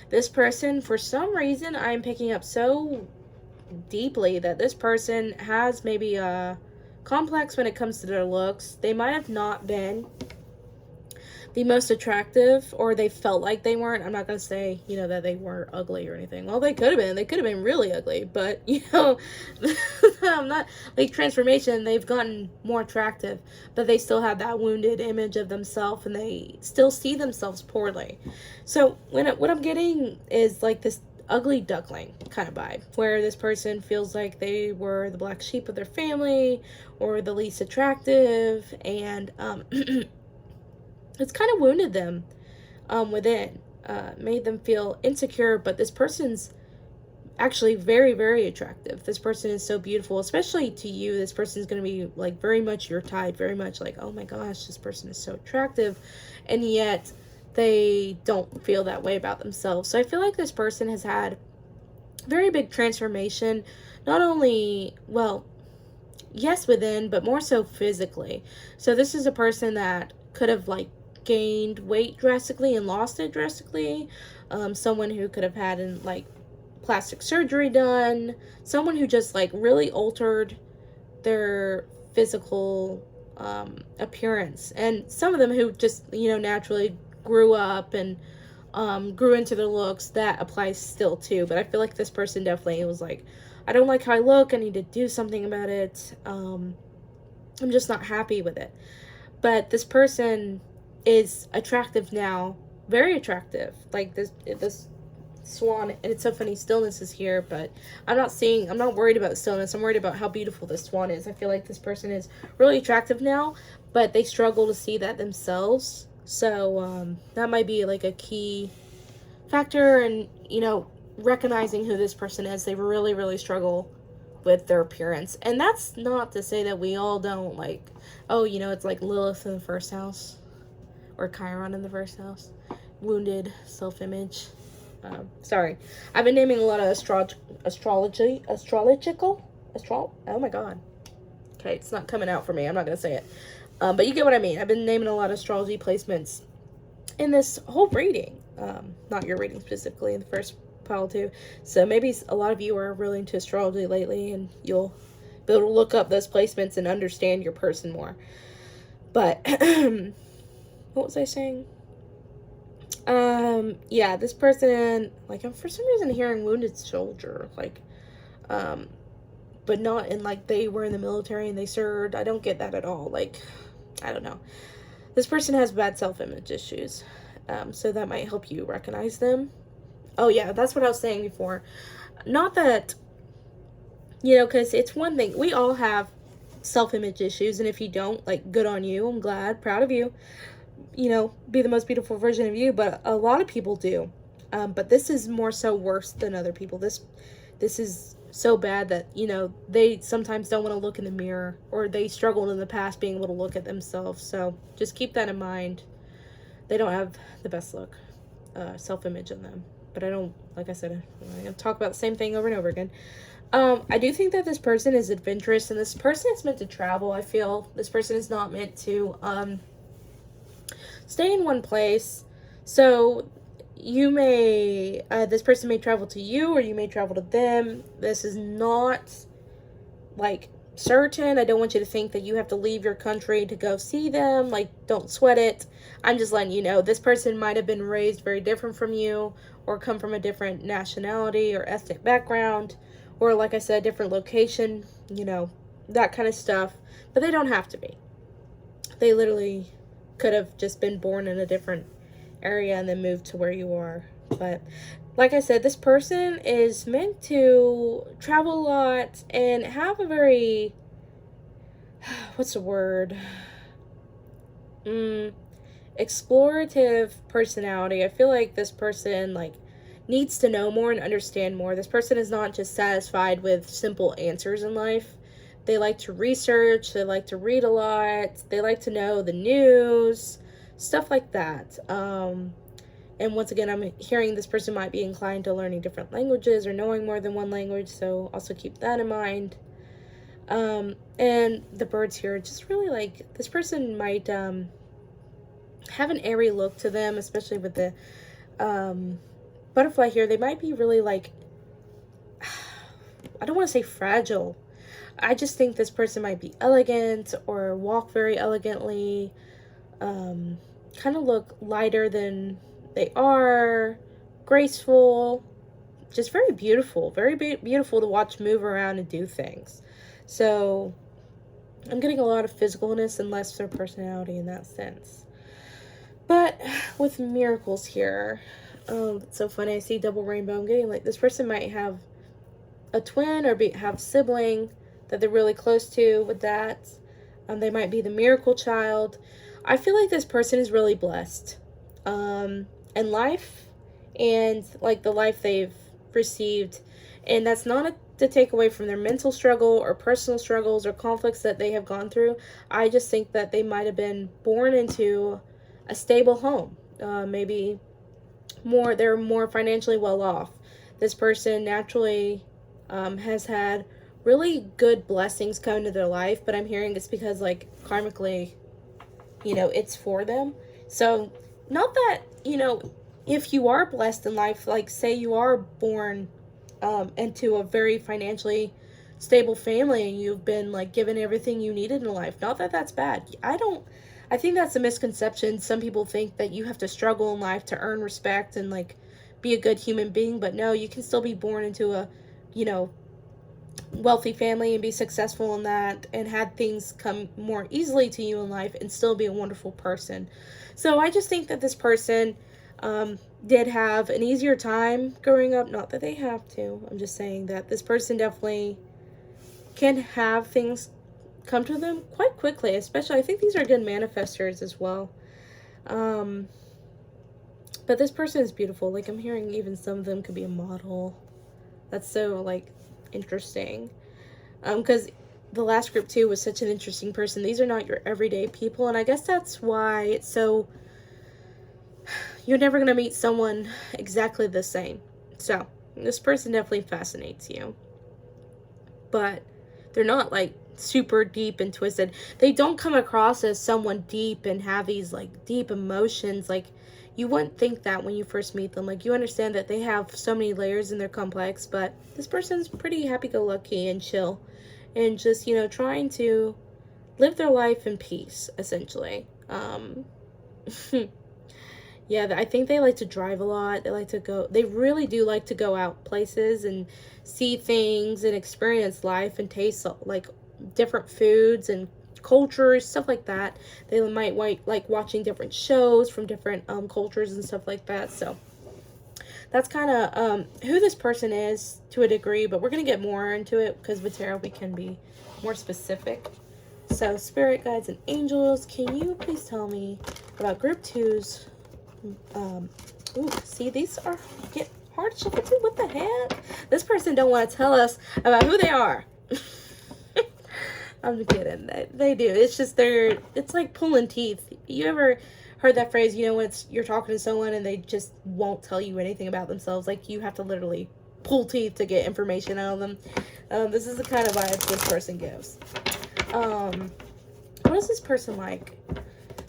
This person, for some reason, I'm picking up so deeply that this person has maybe a complex when it comes to their looks. They might have not been the most attractive, or they felt like they weren't. I'm not going to say, you know, that they weren't ugly or anything. Well, they could have been. They could have been really ugly, but, you know, I'm not, like, transformation, they've gotten more attractive, but they still have that wounded image of themselves, and they still see themselves poorly. So, what I'm getting is, like, this ugly duckling kind of vibe, where this person feels like they were the black sheep of their family, or the least attractive, and, it's kind of wounded them within, made them feel insecure, but this person's actually very, very attractive. This person is so beautiful, especially to you. This person is going to be like very much your type, very much like, oh my gosh, this person is so attractive, and yet they don't feel that way about themselves. So I feel like this person has had very big transformation, not only, well, yes, within, but more so physically. So this is a person that could have like gained weight drastically and lost it drastically. Someone who could have had like plastic surgery done. Someone who just like really altered their physical appearance. And some of them who just, you know, naturally grew up and grew into their looks. That applies still too. But I feel like this person definitely was like, I don't like how I look. I need to do something about it. I'm just not happy with it. But this person is attractive now, very attractive. Like this swan, and it's so funny, stillness is here, but I'm not worried about stillness. I'm worried about how beautiful this swan is. I feel like this person is really attractive now, but they struggle to see that themselves. So that might be like a key factor, and you know, recognizing who this person is. They really, really struggle with their appearance. And that's not to say that we all don't, like, oh, you know, it's like Lilith in the first house, or Chiron in the first house. Wounded self-image. Sorry. I've been naming a lot of oh my god. Okay, it's not coming out for me. I'm not going to say it. But you get what I mean. I've been naming a lot of astrology placements in this whole reading. Not your reading specifically, in the first pile too. So maybe a lot of you are really into astrology lately, and you'll be able to look up those placements and understand your person more. But what was I saying? Yeah, this person, like, I'm for some reason hearing wounded soldier, like, but not in, like, they were in the military and they served. I don't get that at all. Like, I don't know. This person has bad self-image issues, so that might help you recognize them. Oh, yeah, that's what I was saying before. Not that, you know, because it's one thing. We all have self-image issues, and if you don't, like, good on you. I'm glad, proud of you. You know, be the most beautiful version of you, but a lot of people do. But this is more so worse than other people. This is so bad that, you know, they sometimes don't want to look in the mirror, or they struggled in the past being able to look at themselves. So just keep that in mind. They don't have the best look, self-image in them. But I don't, like I said, I'm going to talk about the same thing over and over again. I do think that this person is adventurous, and this person is meant to travel. I feel this person is not meant to stay in one place. So you may, this person may travel to you, or you may travel to them. This is not, like, certain. I don't want you to think that you have to leave your country to go see them. Like, don't sweat it. I'm just letting you know, this person might have been raised very different from you, or come from a different nationality or ethnic background, or, like I said, different location, you know, that kind of stuff. But they don't have to be. They literally could have just been born in a different area and then moved to where you are. But like I said, this person is meant to travel a lot and have a very, what's the word? Explorative personality. I feel like this person, like, needs to know more and understand more. This person is not just satisfied with simple answers in life. They like to research, they like to read a lot, they like to know the news, stuff like that. And once again, I'm hearing this person might be inclined to learning different languages or knowing more than one language, so also keep that in mind. And the birds here, just really, like, this person might have an airy look to them, especially with the butterfly here. They might be really, like, I don't want to say fragile. I just think this person might be elegant or walk very elegantly, kind of look lighter than they are, graceful, just very beautiful, very beautiful to watch move around and do things. So I'm getting a lot of physicalness and less their personality in that sense. But with miracles here, it's so funny. I see double rainbow. I'm getting, like, this person might have a twin or have sibling that they're really close to with that. They might be the miracle child. I feel like this person is really blessed in life, and, like, the life they've received. And that's not to take away from their mental struggle or personal struggles or conflicts that they have gone through. I just think that they might have been born into a stable home. Maybe they're more financially well off. This person naturally has had really good blessings come into their life, but I'm hearing it's because, like, karmically, you know, it's for them. So not that, you know, if you are blessed in life, like, say you are born into a very financially stable family and you've been, like, given everything you needed in life, not that that's bad. I think that's a misconception. Some people think that you have to struggle in life to earn respect and, like, be a good human being, but no, you can still be born into a, you know, wealthy family and be successful in that and had things come more easily to you in life and still be a wonderful person. So I just think that this person did have an easier time growing up. Not that they have to. I'm just saying that this person definitely can have things come to them quite quickly. Especially, I think these are good manifestors as well. But this person is beautiful. Like, I'm hearing even some of them could be a model. That's so, like, interesting. Because the last group too was such an interesting person. These are not your everyday people, and I guess that's why it's so, you're never going to meet someone exactly the same. So this person definitely fascinates you, but they're not, like, super deep and twisted. They don't come across as someone deep and have these, like, deep emotions. Like, you wouldn't think that when you first meet them. Like, you understand that they have so many layers and they're complex, but this person's pretty happy-go-lucky and chill and just, trying to live their life in peace, essentially. Yeah, I think they like to drive a lot. They really do like to go out places and see things and experience life and taste like different foods and cultures, stuff like that. They might like watching different shows from different cultures and stuff like that. So that's kind of who this person is to a degree, but we're going to get more into it because with tarot we can be more specific. So spirit guides and angels, can you please tell me about group 2's ooh, see, these are get hard to shuffle too. What the heck? This person don't want to tell us about who they are. I'm just kidding. They do. It's just it's like pulling teeth. You ever heard that phrase, when you're talking to someone and they just won't tell you anything about themselves? Like, you have to literally pull teeth to get information out of them. This is the kind of vibes this person gives. What is this person like?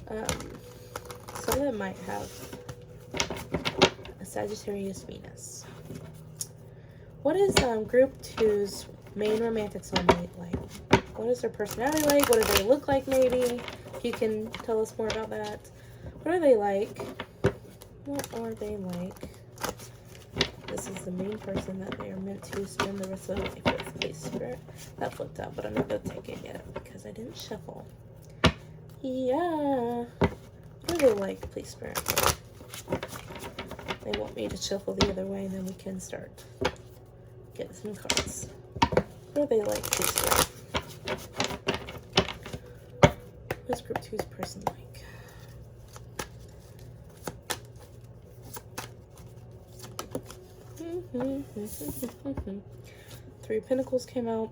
Some of them might have a Sagittarius Venus. What is group 2's main romantic soulmate like? What is their personality like? What do they look like, maybe? If you can tell us more about that. What are they like? What are they like? This is the main person that they are meant to spend the rest of their life with. Please, spirit. That flipped out, but I'm not going to take it yet because I didn't shuffle. Yeah. What do they like, please, spirit? They want me to shuffle the other way, and then we can start getting some cards. What do they like, please, spirit? What's group 2's person like? Three of Pentacles came out.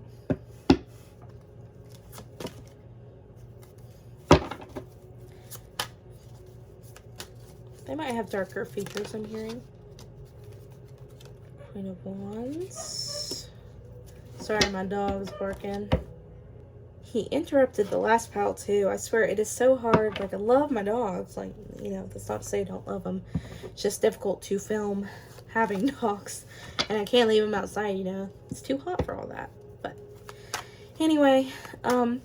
They might have darker features, I'm hearing. Queen of Wands. Sorry, my dog's barking. He interrupted the last pile too. I swear it is so hard. Like, I love my dogs. Like, that's not to say I don't love them. It's just difficult to film having dogs. And I can't leave them outside, It's too hot for all that. But anyway, can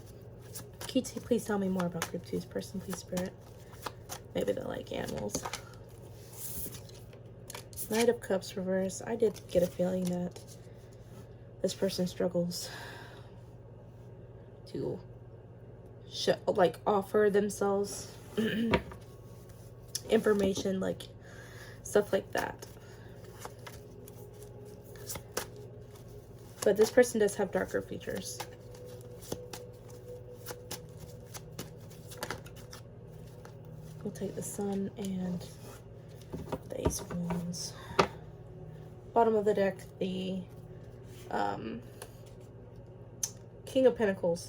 you please tell me more about group 2's person, please, spirit? Maybe they like animals. Knight of Cups reverse. I did get a feeling that this person struggles to offer themselves information, like stuff like that. But this person does have darker features. We'll take the Sun and the Ace of Wands. Bottom of the deck, the King of Pentacles.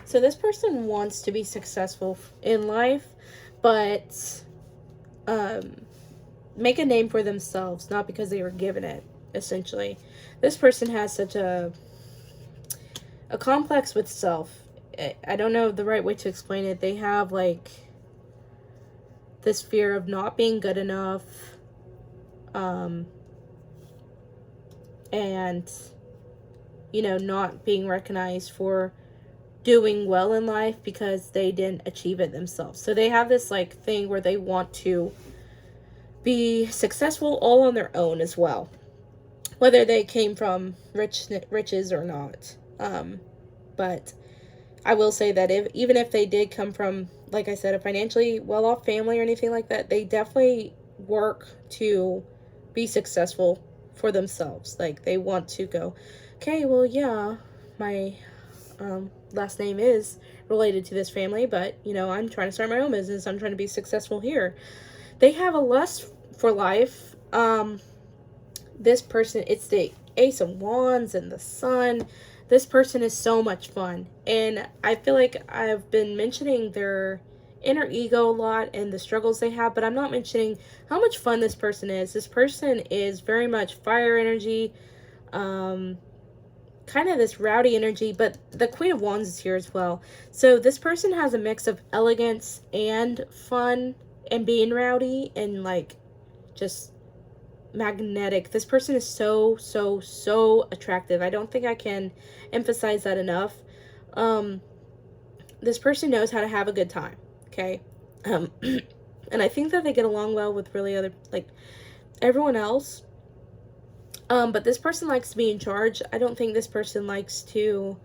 So this person wants to be successful in life, but make a name for themselves, not because they were given it, essentially. This person has such a complex with self. I don't know the right way to explain it. They have like this fear of not being good enough, and not being recognized for doing well in life because they didn't achieve it themselves. So they have this like thing where they want to be successful all on their own as well, whether they came from riches or not. But I will say that even if they did come from, like I said, a financially well-off family or anything like that, they definitely work to be successful for themselves. Like, they want to go, okay, well, yeah, my last name is related to this family, but, I'm trying to start my own business. I'm trying to be successful here. They have a lust for life. This person, it's the Ace of Wands and the Sun. This person is so much fun. And I feel like I've been mentioning their inner ego a lot and the struggles they have, but I'm not mentioning how much fun this person is. This person is very much fire energy, kind of this rowdy energy, but the Queen of Wands is here as well. So this person has a mix of elegance and fun and being rowdy and like just magnetic. This person is so, so, so attractive. I don't think I can emphasize that enough. This person knows how to have a good time, okay? And I think that they get along well with really everyone else. But this person likes to be in charge. I don't think this person likes to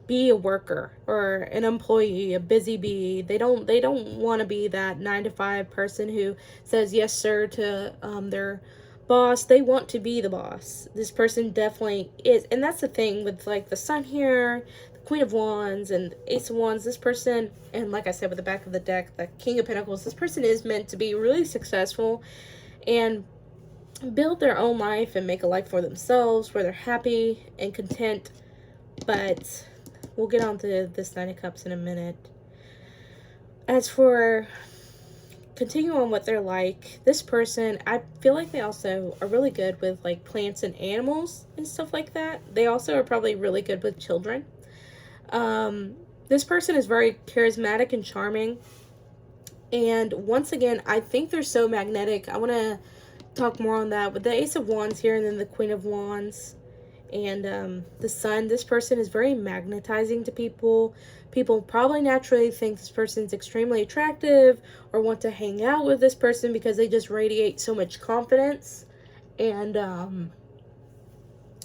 be a worker or an employee, a busy bee. They don't want to be that 9-to-5 person who says yes sir to their boss. They want to be the boss. This person definitely is, and that's the thing with like the Sun here, the Queen of Wands and Ace of Wands. This person, and like I said with the back of the deck, the King of Pentacles, this person is meant to be really successful and build their own life and make a life for themselves where they're happy and content. But we'll get on to this Nine of Cups in a minute. As for continue on what they're like, this person, I feel like they also are really good with like plants and animals and stuff like that. They also are probably really good with children. This person is very charismatic and charming. And once again, I think they're so magnetic. I want to talk more on that with the Ace of Wands here and then the Queen of Wands and the Sun. This person is very magnetizing to people. People probably naturally think this person's extremely attractive or want to hang out with this person because they just radiate so much confidence and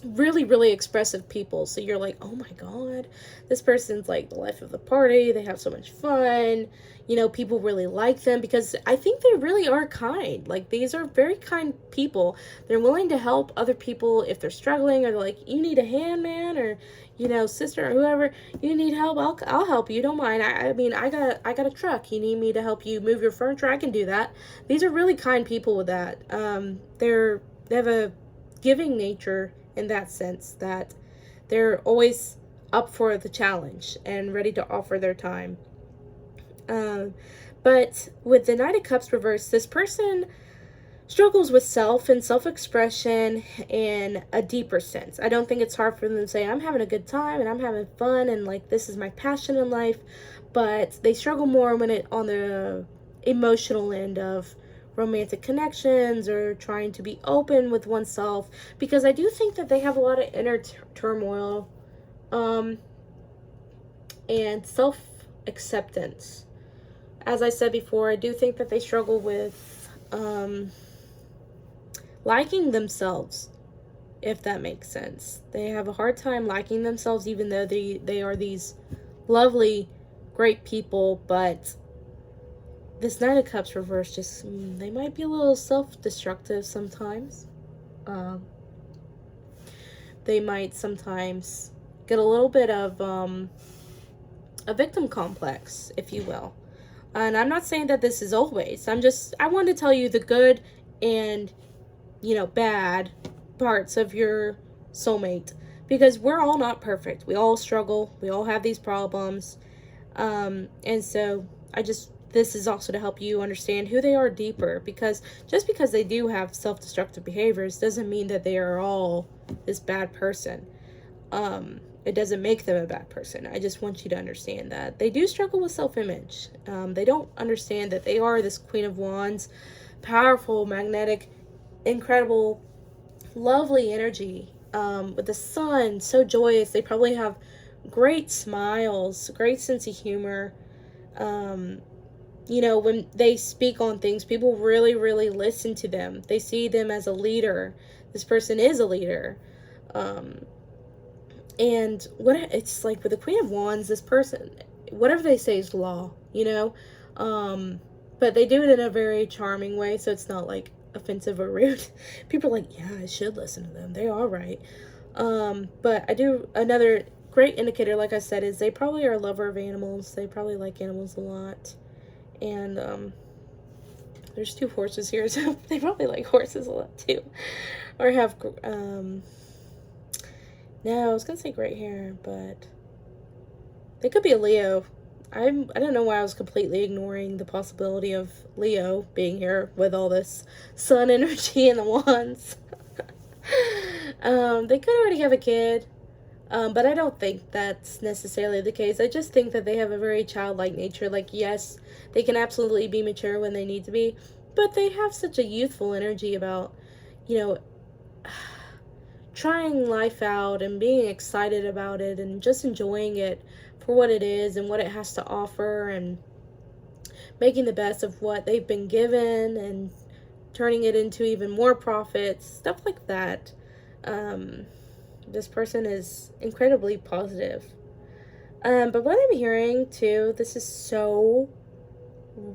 really, really expressive people. So you're like, oh my god, this person's like the life of the party. They have so much fun. You know, people really like them because I think they really are kind. Like, these are very kind people. They're willing to help other people if they're struggling, or they're like, you need a hand, man, or, you know, sister or whoever, you need help, I'll help you, don't mind. I mean, I got a truck. You need me to help you move your furniture, I can do that. These are really kind people with that. They have a giving nature in that sense, that they're always up for the challenge and ready to offer their time. But with the Knight of Cups reversed, this person struggles with self and self-expression in a deeper sense. I don't think it's hard for them to say, I'm having a good time and I'm having fun and like this is my passion in life, but they struggle more when it on the emotional end of romantic connections or trying to be open with oneself, because I do think that they have a lot of inner turmoil and self-acceptance. As I said before, I do think that they struggle with liking themselves, if that makes sense. They have a hard time liking themselves, even though they are these lovely, great people. But this Knight of Cups reversed, just they might be a little self-destructive sometimes. They might sometimes get a little bit of a victim complex, if you will. And I'm not saying that this is always. I want to tell you the good and, you know, bad parts of your soulmate, because we're all not perfect. We all struggle. We all have these problems. And so this is also to help you understand who they are deeper, because just because they do have self-destructive behaviors doesn't mean that they are all this bad person. It doesn't make them a bad person. I just want you to understand that they do struggle with self-image. They don't understand that they are this Queen of Wands, powerful, magnetic, incredible, lovely energy. With the Sun, so joyous. They probably have great smiles, great sense of humor. You know, when they speak on things, people really, really listen to them. They see them as a leader. This person is a leader. And it's like with the Queen of Wands, this person, whatever they say is law, you know? But they do it in a very charming way, so it's not like offensive or rude. People are like, yeah, I should listen to them. They are right. But another great indicator, like I said, is they probably are a lover of animals. They probably like animals a lot. And there's 2 horses here, so they probably like horses a lot too. Or have no, I was gonna say great hair, but they could be a Leo. I don't know why I was completely ignoring the possibility of Leo being here with all this sun energy and the wands. They could already have a kid, but I don't think that's necessarily the case. I just think that they have a very childlike nature. Like, yes, they can absolutely be mature when they need to be, but they have such a youthful energy about, you know, trying life out and being excited about it and just enjoying it for what it is and what it has to offer, and making the best of what they've been given and turning it into even more profits, stuff like that. Um, this person is incredibly positive. But what I'm hearing too, this is so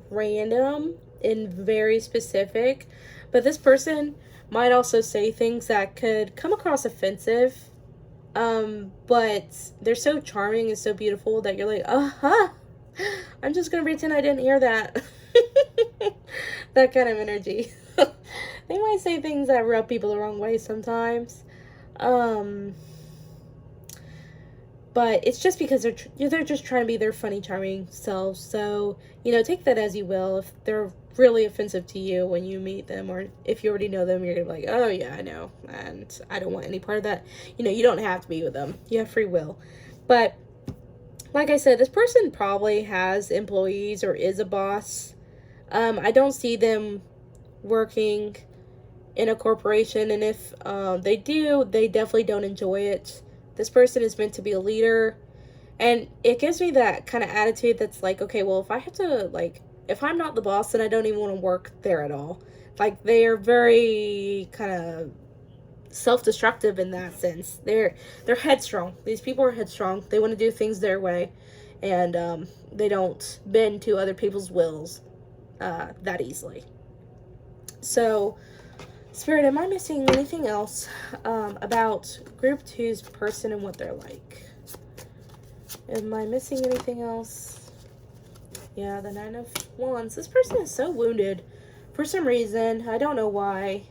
random and very specific, but this person might also say things that could come across offensive. But they're so charming and so beautiful that you're like, uh-huh, I'm just gonna pretend I didn't hear that. That kind of energy. They might say things that rub people the wrong way sometimes. But it's just because they're just trying to be their funny, charming selves. So, take that as you will. If they're really offensive to you when you meet them, or if you already know them, you're gonna be like, oh yeah, I know, and I don't want any part of that. You don't have to be with them. You have free will. But like I said, this person probably has employees or is a boss. I don't see them working in a corporation, and if they do, they definitely don't enjoy it. This person is meant to be a leader, and it gives me that kind of attitude that's like, okay, well, if I'm not the boss, then I don't even want to work there at all. Like, they are very kind of self-destructive in that sense. They're headstrong. These people are headstrong. They want to do things their way, and they don't bend to other people's wills that easily. So, Spirit, am I missing anything else about Group 2's person and what they're like? Am I missing anything else? Yeah, the 9 of Wands. This person is so wounded for some reason. I don't know why.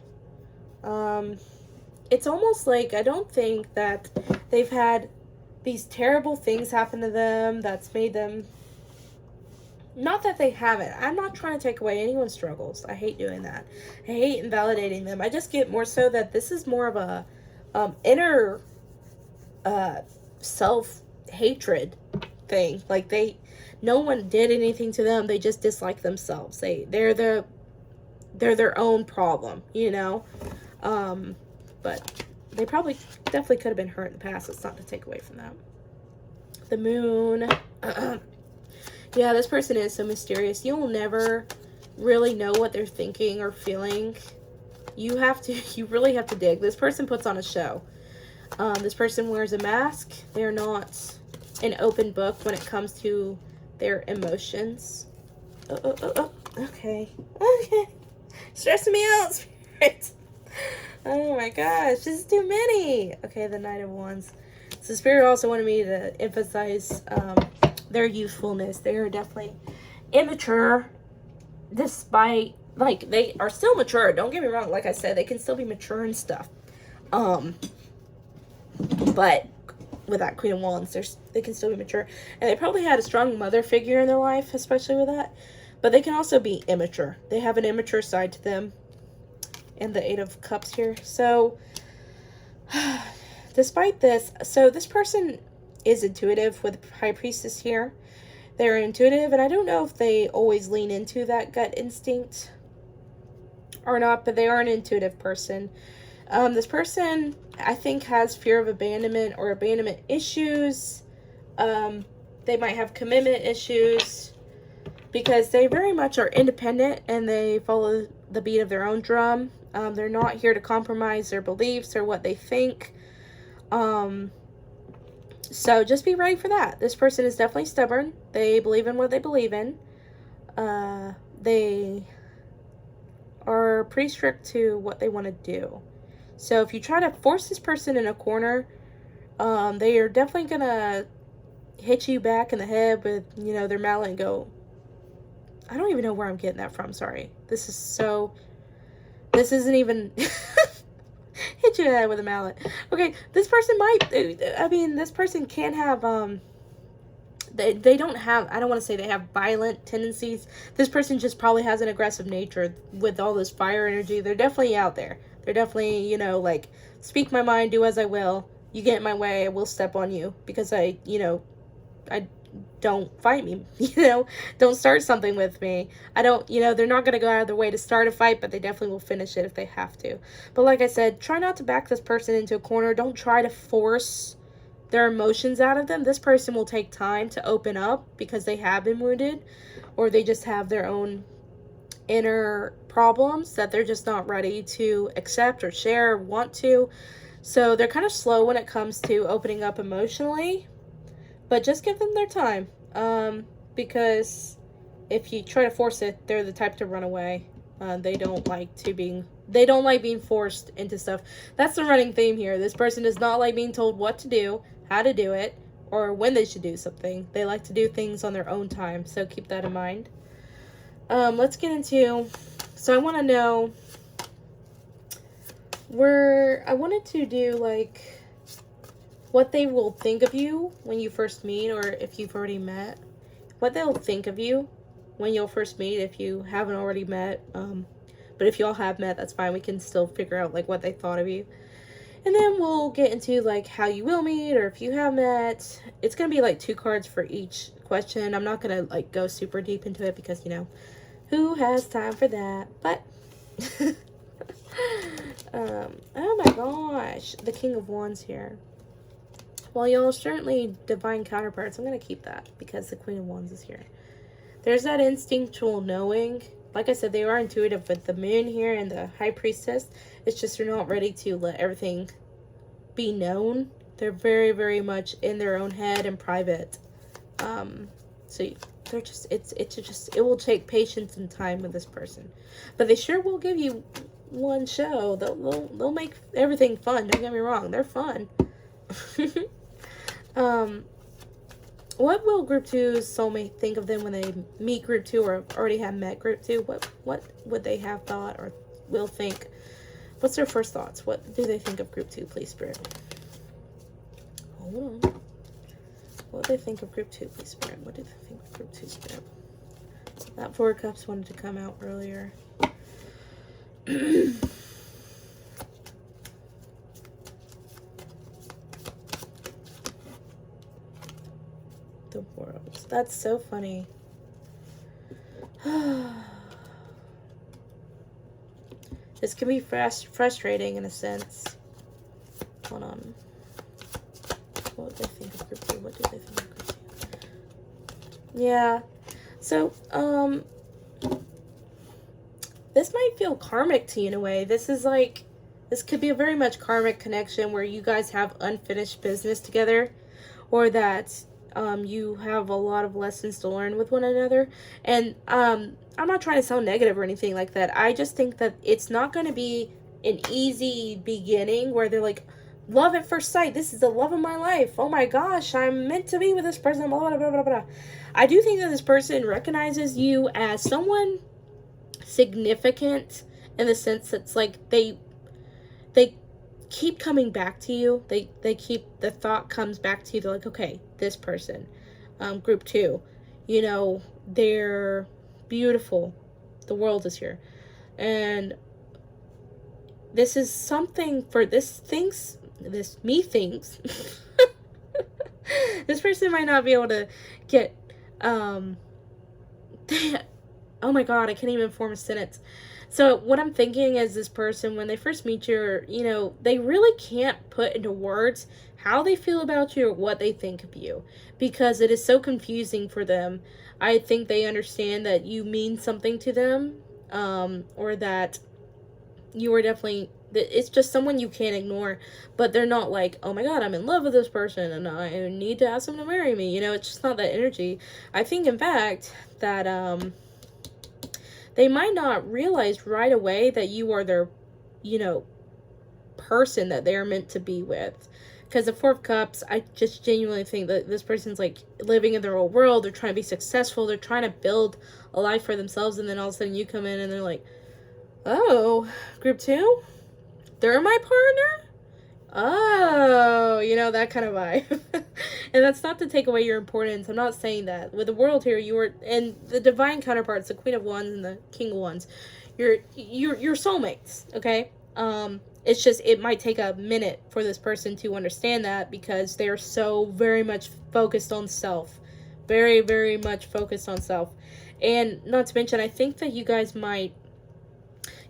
It's almost like I don't think that they've had these terrible things happen to them that's made them... Not that they haven't. I'm not trying to take away anyone's struggles. I hate doing that. I hate invalidating them. I just get more so that this is more of a inner self-hatred thing. Like, no one did anything to them. They just dislike themselves. They're their own problem, But they definitely could have been hurt in the past. It's not to take away from that. The Moon. Yeah, this person is so mysterious. You'll never really know what they're thinking or feeling. You really have to dig. This person puts on a show. This person wears a mask. They're not an open book when it comes to their emotions. Okay. Stressing me out, Spirit. Oh my gosh, this is too many. Okay, the 9 of Wands. So Spirit also wanted me to emphasize their youthfulness. They are definitely immature, despite, they are still mature. Don't get me wrong. Like I said, they can still be mature and stuff. But with that Queen of Wands, they can still be mature. And they probably had a strong mother figure in their life, especially with that. But they can also be immature. They have an immature side to them. And the 8 of Cups here. So, despite this, this person is intuitive with High Priestess here. They're intuitive, and I don't know if they always lean into that gut instinct or not, but they are an intuitive person. This person, I think, has fear of abandonment or abandonment issues. They might have commitment issues because they very much are independent and they follow the beat of their own drum. They're not here to compromise their beliefs or what they think. So just be ready for that. This person is definitely stubborn. They believe in what they believe in. They are pretty strict to what they want to do. So if you try to force this person in a corner, they are definitely going to hit you back in the head with, their mallet and go, I don't even know where I'm getting that from. Sorry. This isn't even... hit you in the head with a mallet. Okay, this person this person can have, they don't have, I don't want to say they have violent tendencies. This person just probably has an aggressive nature with all this fire energy. They're definitely out there. They're definitely, speak my mind, do as I will. You get in my way, I will step on you. Because I don't fight me, don't start something with me. I don't, they're not going to go out of their way to start a fight, but they definitely will finish it if they have to. But like I said, try not to back this person into a corner. Don't try to force their emotions out of them. This person will take time to open up because they have been wounded, or they just have their own inner problems that they're just not ready to accept or share or want to. So they're kind of slow when it comes to opening up emotionally, but just give them their time, because if you try to force it, they're the type to run away. They don't like being forced into stuff. That's the running theme here. This person does not like being told what to do, how to do it, or when they should do something. They like to do things on their own time, so keep that in mind. Let's get into, so I want to know I wanted to do like what they will think of you when you first meet, or if you've already met, what they'll think of you when you'll first meet if you haven't already met. But if you all have met, that's fine. We can still figure out like what they thought of you. And then we'll get into like how you will meet, or if you have met. It's going to be like 2 cards for each question. I'm not going to like go super deep into it because, who has time for that? But, oh my gosh, the King of Wands here. While y'all are certainly divine counterparts, I'm going to keep that because the Queen of Wands is here. There's that instinctual knowing. Like I said, they are intuitive, but the Moon here and the High Priestess, it's just they're not ready to let everything be known. They're very, very much in their own head and private. So they're just, it will take patience and time with this person. But they sure will give you one show. They'll make everything fun. Don't get me wrong. They're fun. What will Group 2's soulmate think of them when they meet Group 2 or already have met Group 2? What would they have thought or will think? What's their first thoughts? What do they think of Group 2, please, Spirit? Hold on. What do they think of Group 2, please, Spirit? What do they think of Group 2, Spirit? That 4 of Cups wanted to come out earlier. The World. That's so funny. This can be frustrating in a sense. Hold on. What do they think of Group 2? What do they think of Group 2? Yeah. So, this might feel karmic to you in a way. This could be a very much karmic connection where you guys have unfinished business together, or that you have a lot of lessons to learn with one another. And I'm not trying to sound negative or anything like that. I just think that it's not going to be an easy beginning where they're like, love at first sight. This is the love of my life. Oh my gosh, I'm meant to be with this person. Blah, blah, blah, blah, blah. I do think that this person recognizes you as someone significant in the sense that's like they keep coming back to you. They keep, the thought comes back to you. They're like, okay, this person, Group 2, they're beautiful. The world is here. And this is something for this me thinks. This person might not be able to get, oh my God, I can't even form a sentence. So what I'm thinking is this person, when they first meet you, they really can't put into words how they feel about you or what they think of you, because it is so confusing for them. I think they understand that you mean something to them, or that you are definitely, it's just someone you can't ignore, but they're not like, oh my God, I'm in love with this person and I need to ask them to marry me. It's just not that energy. I think, in fact, that, they might not realize right away that you are their, person that they're meant to be with. Because the 4 of Cups, I just genuinely think that this person's like living in their own world. They're trying to be successful. They're trying to build a life for themselves. And then all of a sudden you come in and they're like, oh, Group 2? They're my partner? Oh, that kind of vibe. And that's not to take away your importance. I'm not saying that. With the world here, and the divine counterparts, the Queen of Wands and the King of Wands, you're soulmates, okay? It's just, it might take a minute for this person to understand that, because they're so very much focused on self Very, very much focused on self. And not to mention, I think that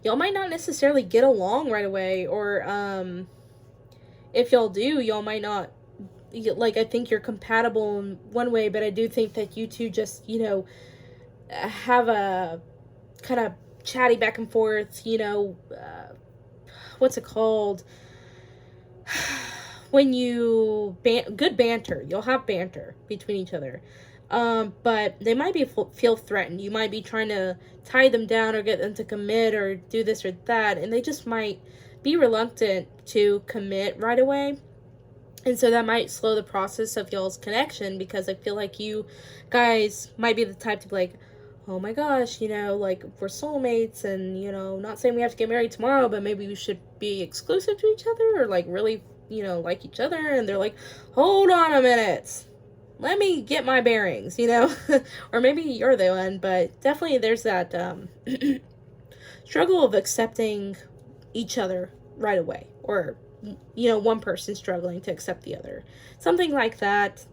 y'all might not necessarily get along right away, or if y'all do, y'all might not, like, I think you're compatible in one way, but I do think that you two just, you know, have a kind of chatty back and forth, you know, what's it called? When you, good banter. You'll have banter between each other. But they might feel threatened. You might be trying to tie them down or get them to commit or do this or that, and they just might be reluctant to commit right away. And so that might slow the process of y'all's connection, because I feel like you guys might be the type to be like, oh my gosh, you know, like, we're soulmates, and, you know, not saying we have to get married tomorrow, but maybe we should be exclusive to each other, or, like, really, you know, like each other. And they're like, hold on a minute, let me get my bearings, you know. Or maybe you're the one, but definitely there's that struggle of accepting each other right away, or, you know, one person struggling to accept the other, something like that.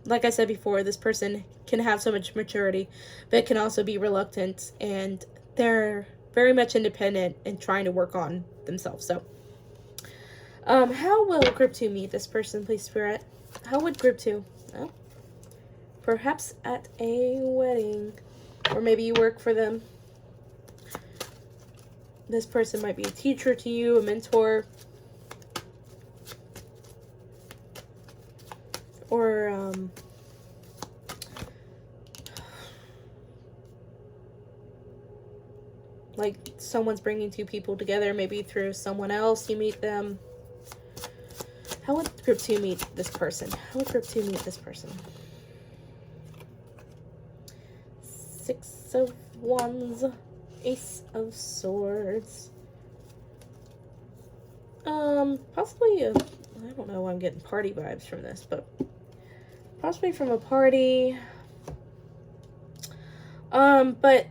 Like I said before, this person can have so much maturity, but can also be reluctant, and they're very much independent and trying to work on themselves. So, how will group 2 meet this person, please, Spirit? How would group 2? Oh, perhaps at a wedding, or maybe you work for them. This person might be a teacher to you, a mentor, or like someone's bringing 2 people together, maybe through someone else you meet them. How would group 2 meet this person? How would group 2 meet this person? 6 of Wands, Ace of Swords. Possibly I don't know why I'm getting party vibes from this, but possibly from a party. But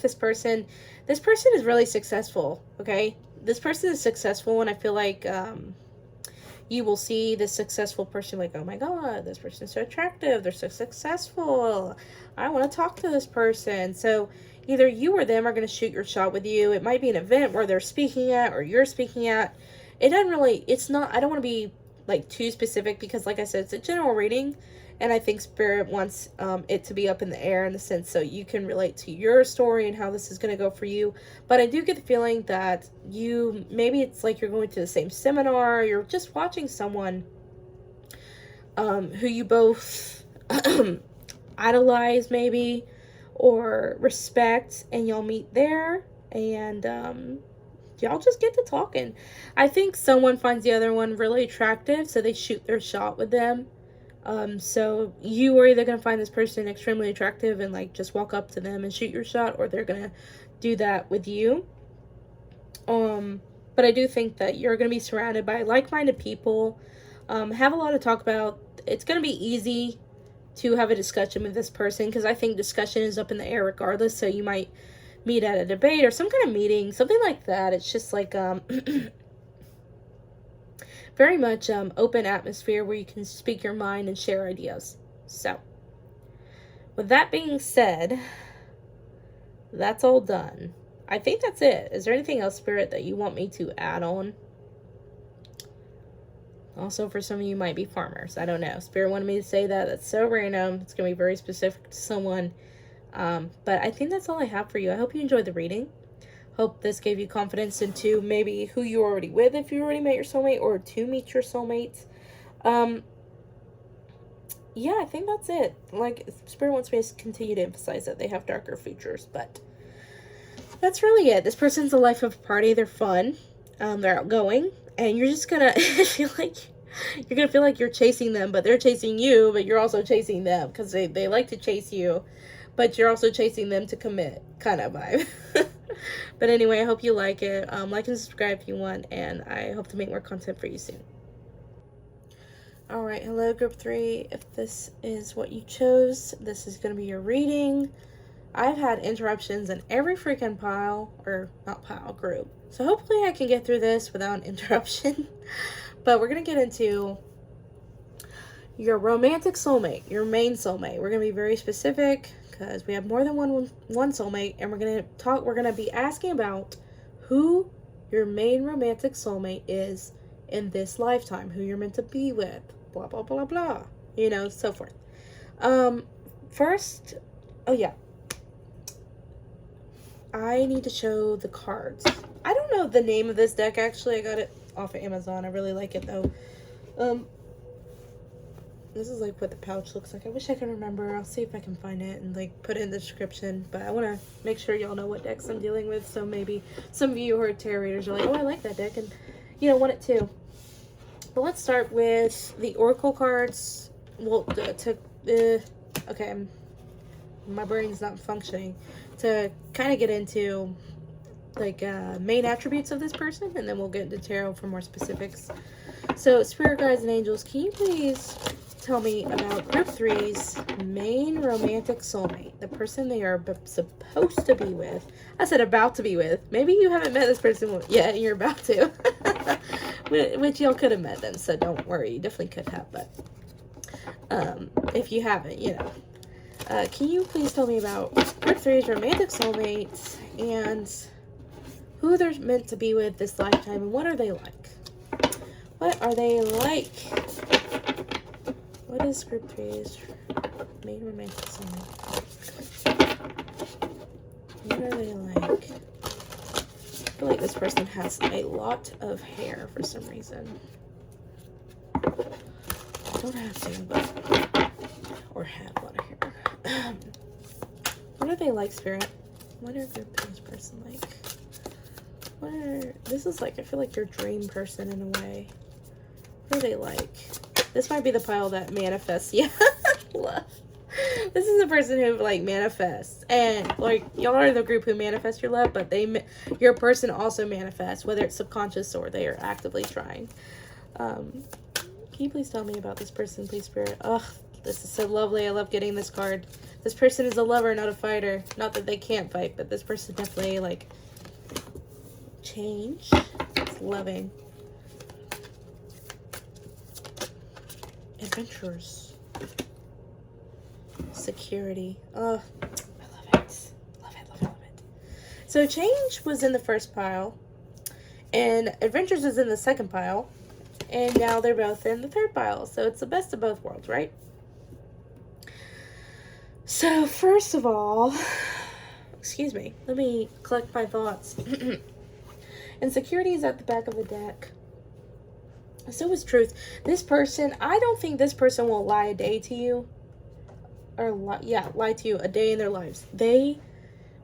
this person is really successful, okay? This person is successful, and I feel like, you will see this successful person like, oh my god, this person is so attractive, they're so successful, I want to talk to this person. So either you or them are going to shoot your shot with you. It might be an event where they're speaking at, or you're speaking at. It doesn't really, it's not, I don't want to be like too specific, because like I said, it's a general reading, and I think Spirit wants it to be up in the air, in the sense so you can relate to your story and how this is going to go for you. But I do get the feeling that maybe it's like you're going to the same seminar, you're just watching someone who you both idolize maybe, or respect, and y'all meet there, and y'all just get to talking. I think someone finds the other one really attractive, so they shoot their shot with them. So you are either going to find this person extremely attractive and like just walk up to them and shoot your shot, or they're going to do that with you. But I do think that you're going to be surrounded by like-minded people, have a lot to talk about. It's going to be easy to have a discussion with this person, because I think discussion is up in the air regardless. So you might meet at a debate or some kind of meeting, something like that. It's just like, very much open atmosphere where you can speak your mind and share ideas. So, with that being said, that's all done. I think that's it. Is there anything else, Spirit, that you want me to add on? Also, for some of you might be farmers. I don't know. Spirit wanted me to say that. That's so random. It's going to be very specific to someone. But I think that's all I have for you. I hope you enjoyed the reading. Hope this gave you confidence into maybe who you're already with, if you already met your soulmate, or to meet your soulmate. Yeah, I think that's it. Like, Spirit wants me to continue to emphasize that they have darker features, but that's really it. This person's the life of a party. They're fun. They're outgoing, and you're just gonna feel like you're chasing them, but they're chasing you, but you're also chasing them, because they like to chase you, but you're also chasing them to commit, kind of vibe. But anyway, I hope you like it. Like and subscribe if you want, and I hope to make more content for you soon. Alright, hello group 3. If this is what you chose, this is going to be your reading. I've had interruptions in every freaking group. So hopefully I can get through this without an interruption. But we're going to get into your romantic soulmate, your main soulmate. We're going to be very specific because we have more than one soulmate, and we're going to be asking about who your main romantic soulmate is in this lifetime, who you're meant to be with, blah, blah, blah, blah, you know, so forth. First, oh yeah, I need to show the cards. I don't know the name of this deck, actually. I got it off of Amazon. I really like it, though. This is like what the pouch looks like. I wish I could remember. I'll see if I can find it and like put it in the description. But I want to make sure y'all know what decks I'm dealing with. So maybe some of you who are tarot readers are like, oh, I like that deck, and you know, want it too. But let's start with the Oracle cards. Well, okay, my brain's not functioning. To kind of get into like main attributes of this person, and then we'll get into tarot for more specifics. So, spirit guides and angels, can you please tell me about group 3's main romantic soulmate, the person they are supposed to be with? I said about to be with. Maybe you haven't met this person yet, and you're about to. Which y'all could have met them, so don't worry. You definitely could have, but if you haven't, you know. Can you please tell me about group 3's romantic soulmates and who they're meant to be with this lifetime, and what are they like? What are they like? What is group 3's main romantic soulmate? What are they like? I feel like this person has a lot of hair for some reason. I don't have to, but... or have a lot of hair. What are they like, Spirit? What are group 3's person like? This is like, I feel like your dream person in a way. What are they like? This might be the pile that manifests. Yeah, love. This is the person who like manifests, and like y'all are the group who manifest your love, but your person also manifests, whether it's subconscious or they are actively trying. Can you please tell me about this person, please, Spirit? Ugh, this is so lovely. I love getting this card. This person is a lover, not a fighter. Not that they can't fight, but this person definitely like change. It's loving. Adventurers. Security. Oh, I love it. Love it, love it, love it. So change was in the first pile, and adventures is in the second pile, and now they're both in the third pile. So it's the best of both worlds, right? So first of all, excuse me, let me collect my thoughts. And security is at the back of the deck. So is truth. This person, I don't think this person will lie a day to you. Or, lie to you a day in their lives. They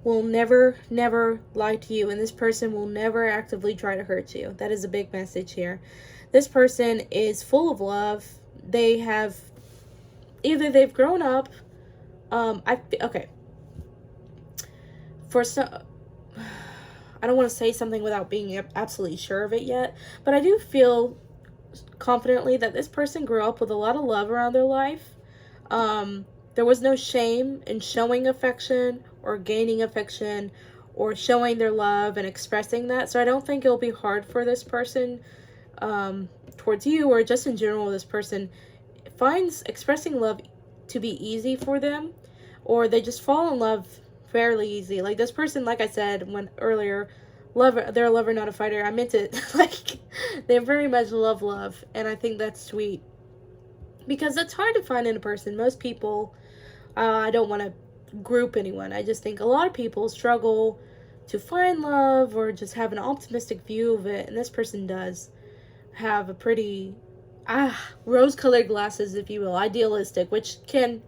will never lie to you. And this person will never actively try to hurt you. That is a big message here. This person is full of love. They have, either they've grown up. Okay. For some... I don't want to say something without being absolutely sure of it yet. But I do feel confidently that this person grew up with a lot of love around their life. There was no shame in showing affection or gaining affection or showing their love and expressing that. So I don't think it'll be hard for this person towards you, or just in general, this person finds expressing love to be easy for them, or they just fall in love fairly easy. Like this person, like I said earlier, they're a lover, not a fighter. I meant it. Like, they very much love, and I think that's sweet. Because it's hard to find in a person. Most people, I don't want to group anyone. I just think a lot of people struggle to find love or just have an optimistic view of it. And this person does have a pretty, rose-colored glasses, if you will, idealistic, which can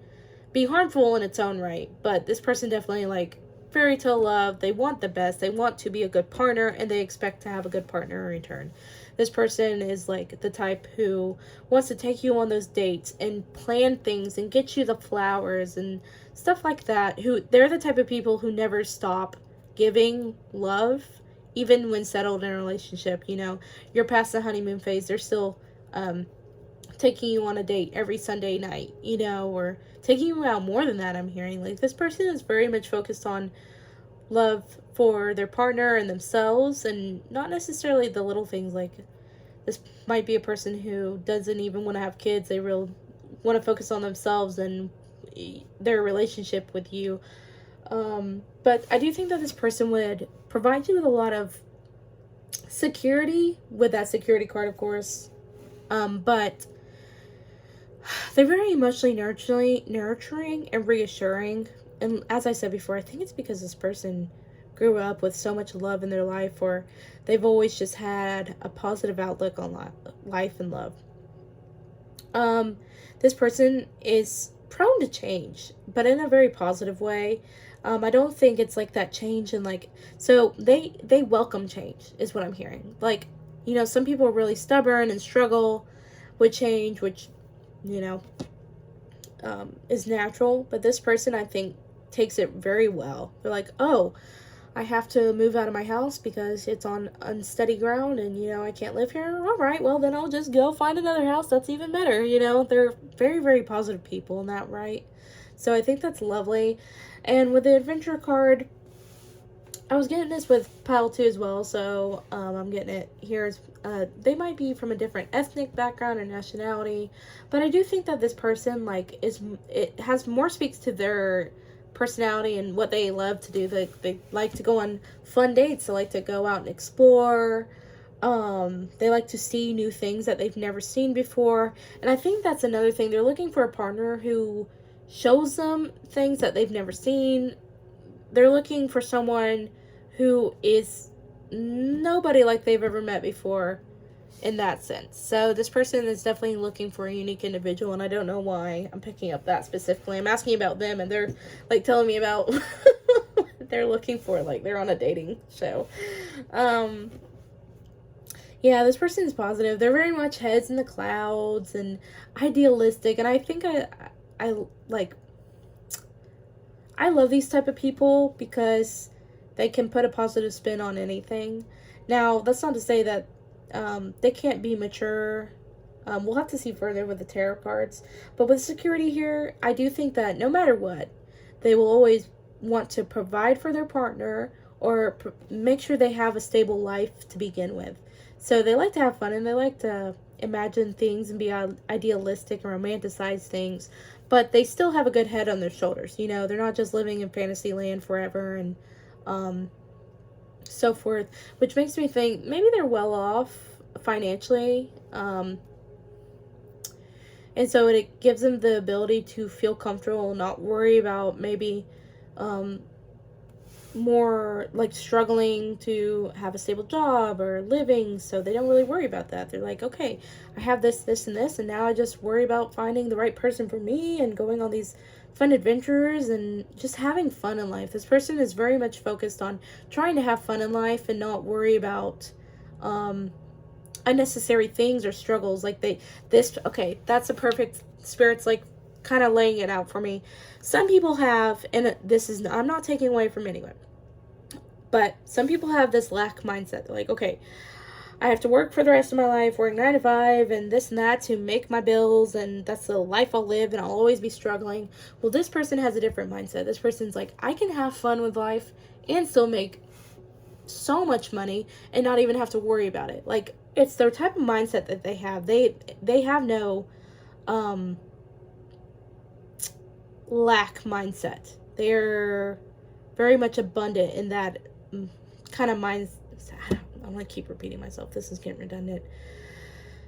be harmful in its own right. But this person definitely, like, fairy tale love. They want the best. They want to be a good partner, and they expect to have a good partner in return. This person is like the type who wants to take you on those dates and plan things and get you the flowers and stuff like that. They're the type of people who never stop giving love, even when settled in a relationship. You know, you're past the honeymoon phase. They're still taking you on a date every Sunday night, you know, or taking you out more than that. I'm hearing like this person is very much focused on love for their partner and themselves, and not necessarily the little things. Like, this might be a person who doesn't even want to have kids. They want to focus on themselves and their relationship with you. But I do think that this person would provide you with a lot of security, with that security card, of course. But they're very emotionally nurturing and reassuring. And as I said before, I think it's because this person grew up with so much love in their life, or they've always just had a positive outlook on life and love. This person is prone to change, but in a very positive way. I don't think it's like that change and like, so they welcome change is what I'm hearing. Like, you know, some people are really stubborn and struggle with change, which, you know, is natural, but this person, I think, takes it very well. They're like, oh, I have to move out of my house because it's on unsteady ground and, you know, I can't live here. All right, well, then I'll just go find another house that's even better. You know, they're very, very positive people in that, right? So I think that's lovely. And with the adventure card, I was getting this with pile 2 as well, so I'm getting it here. They might be from a different ethnic background or nationality, but I do think that this person, like, it has more speaks to their personality and what they love to do. They like to go on fun dates. They like to go out and explore. They like to see new things that they've never seen before. And I think that's another thing. They're looking for a partner who shows them things that they've never seen. They're looking for someone who is nobody like they've ever met before in that sense. So this person is definitely looking for a unique individual, and I don't know why I'm picking up that specifically. I'm asking about them, and they're like telling me about what they're looking for, like they're on a dating show. Yeah, this person is positive. They're very much heads in the clouds and idealistic, and I think I love these type of people because they can put a positive spin on anything. Now, that's not to say that they can't be mature. We'll have to see further with the tarot cards. But with security here, I do think that no matter what, they will always want to provide for their partner or make sure they have a stable life to begin with. So they like to have fun and they like to imagine things and be idealistic and romanticize things. But they still have a good head on their shoulders. You know, they're not just living in fantasy land forever and so forth, which makes me think maybe they're well off financially, and so it gives them the ability to feel comfortable, not worry about maybe more like struggling to have a stable job or living, so they don't really worry about that. They're like, okay, I have this, this, and this, and now I just worry about finding the right person for me and going on these fun adventures and just having fun in life. This person is very much focused on trying to have fun in life and not worry about unnecessary things or struggles. Like okay, that's a perfect spirit's like kind of laying it out for me. Some people have, and I'm not taking away from anyone, but some people have this lack mindset. They're like, okay, I have to work for the rest of my life, work 9 to 5 and this and that to make my bills, and that's the life I'll live and I'll always be struggling. Well, this person has a different mindset. This person's like, I can have fun with life and still make so much money and not even have to worry about it. Like, it's their type of mindset that they have. They have no lack mindset. They're very much abundant in that kind of mindset. I'm going to keep repeating myself. This is getting redundant.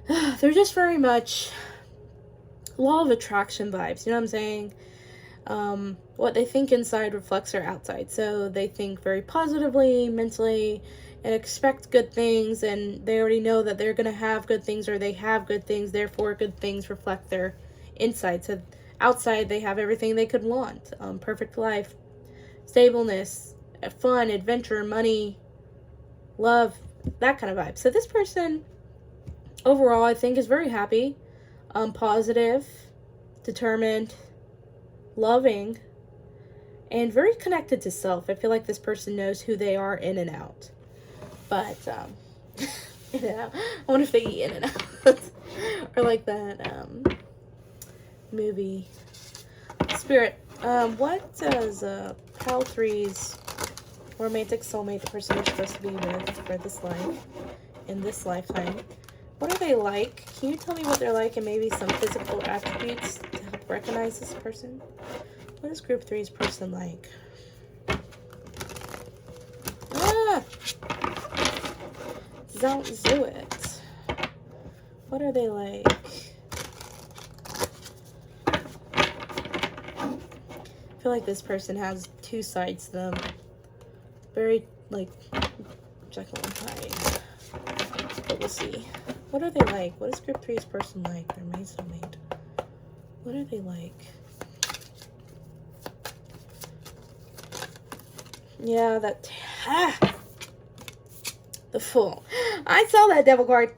They're just very much law of attraction vibes. You know what I'm saying? What they think inside reflects their outside. So they think very positively, mentally, and expect good things. And they already know that they're going to have good things, or they have good things. Therefore, good things reflect their inside. So outside, they have everything they could want. Perfect life, stableness, fun, adventure, money, love, that kind of vibe. So this person overall, I think, is very happy, positive, determined, loving, and very connected to self. I feel like this person knows who they are in and out. But in and out. I wonder if they eat in and out. Or like that movie Spirit. What does Pal 3's romantic soulmate, the person you're supposed to be with for this life, in this lifetime, What are they like? Can you tell me what they're like and maybe some physical attributes to help recognize this person? What is group 3's person like? Ah! Don't do it. What are they like? I feel like this person has two sides to them. Very, like, Jekyll and Hyde. But we'll see. What are they like? What is group 3's person like? They're my soulmate. What are they like? Yeah, that... the Fool. I saw that devil card.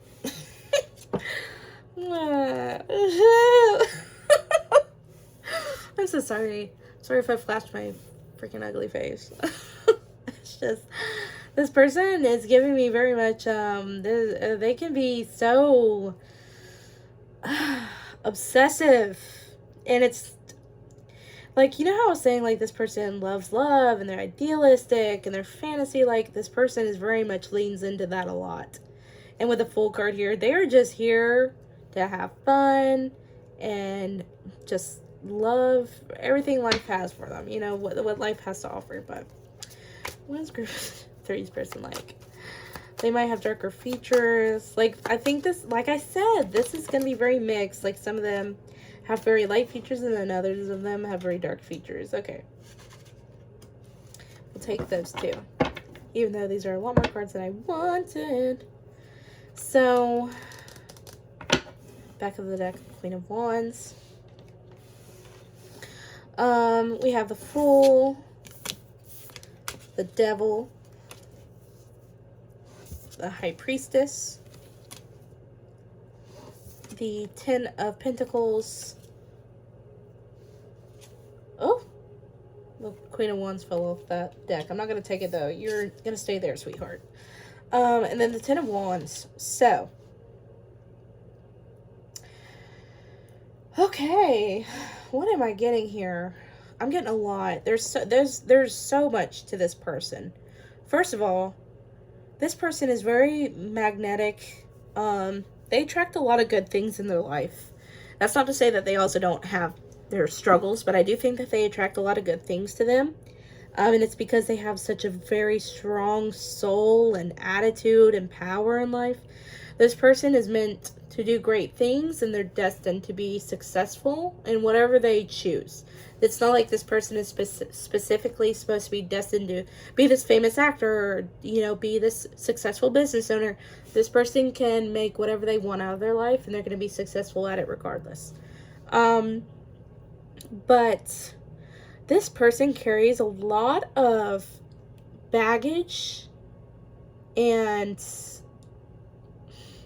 I'm so sorry. Sorry if I flashed my freaking ugly face. It's just, this person is giving me very much, they can be so obsessive. And it's, like, you know how I was saying, like, this person loves love and they're idealistic and they're fantasy, like, this person is very much leans into that a lot. And with the Fool card here, they are just here to have fun and just love everything life has for them. You know, what life has to offer. But what is group 3's person like? They might have darker features. Like, I think this, like I said, this is going to be very mixed. Like, some of them have very light features and then others of them have very dark features. Okay. We'll take those two. Even though these are a lot more cards than I wanted. So, back of the deck, Queen of Wands. We have the Fool, the Devil, the High Priestess, the Ten of Pentacles. Oh, the Queen of Wands fell off that deck. I'm not going to take it, though. You're going to stay there, sweetheart. And then the Ten of Wands. So, okay, what am I getting here? I'm getting a lot. There's so much to this person. First of all, this person is very magnetic. They attract a lot of good things in their life. That's not to say that they also don't have their struggles, but I do think that they attract a lot of good things to them. And it's because they have such a very strong soul and attitude and power in life. This person is meant to do great things and they're destined to be successful in whatever they choose. It's not like this person is specifically supposed to be destined to be this famous actor or, you know, be this successful business owner. This person can make whatever they want out of their life and they're going to be successful at it regardless. But this person carries a lot of baggage and,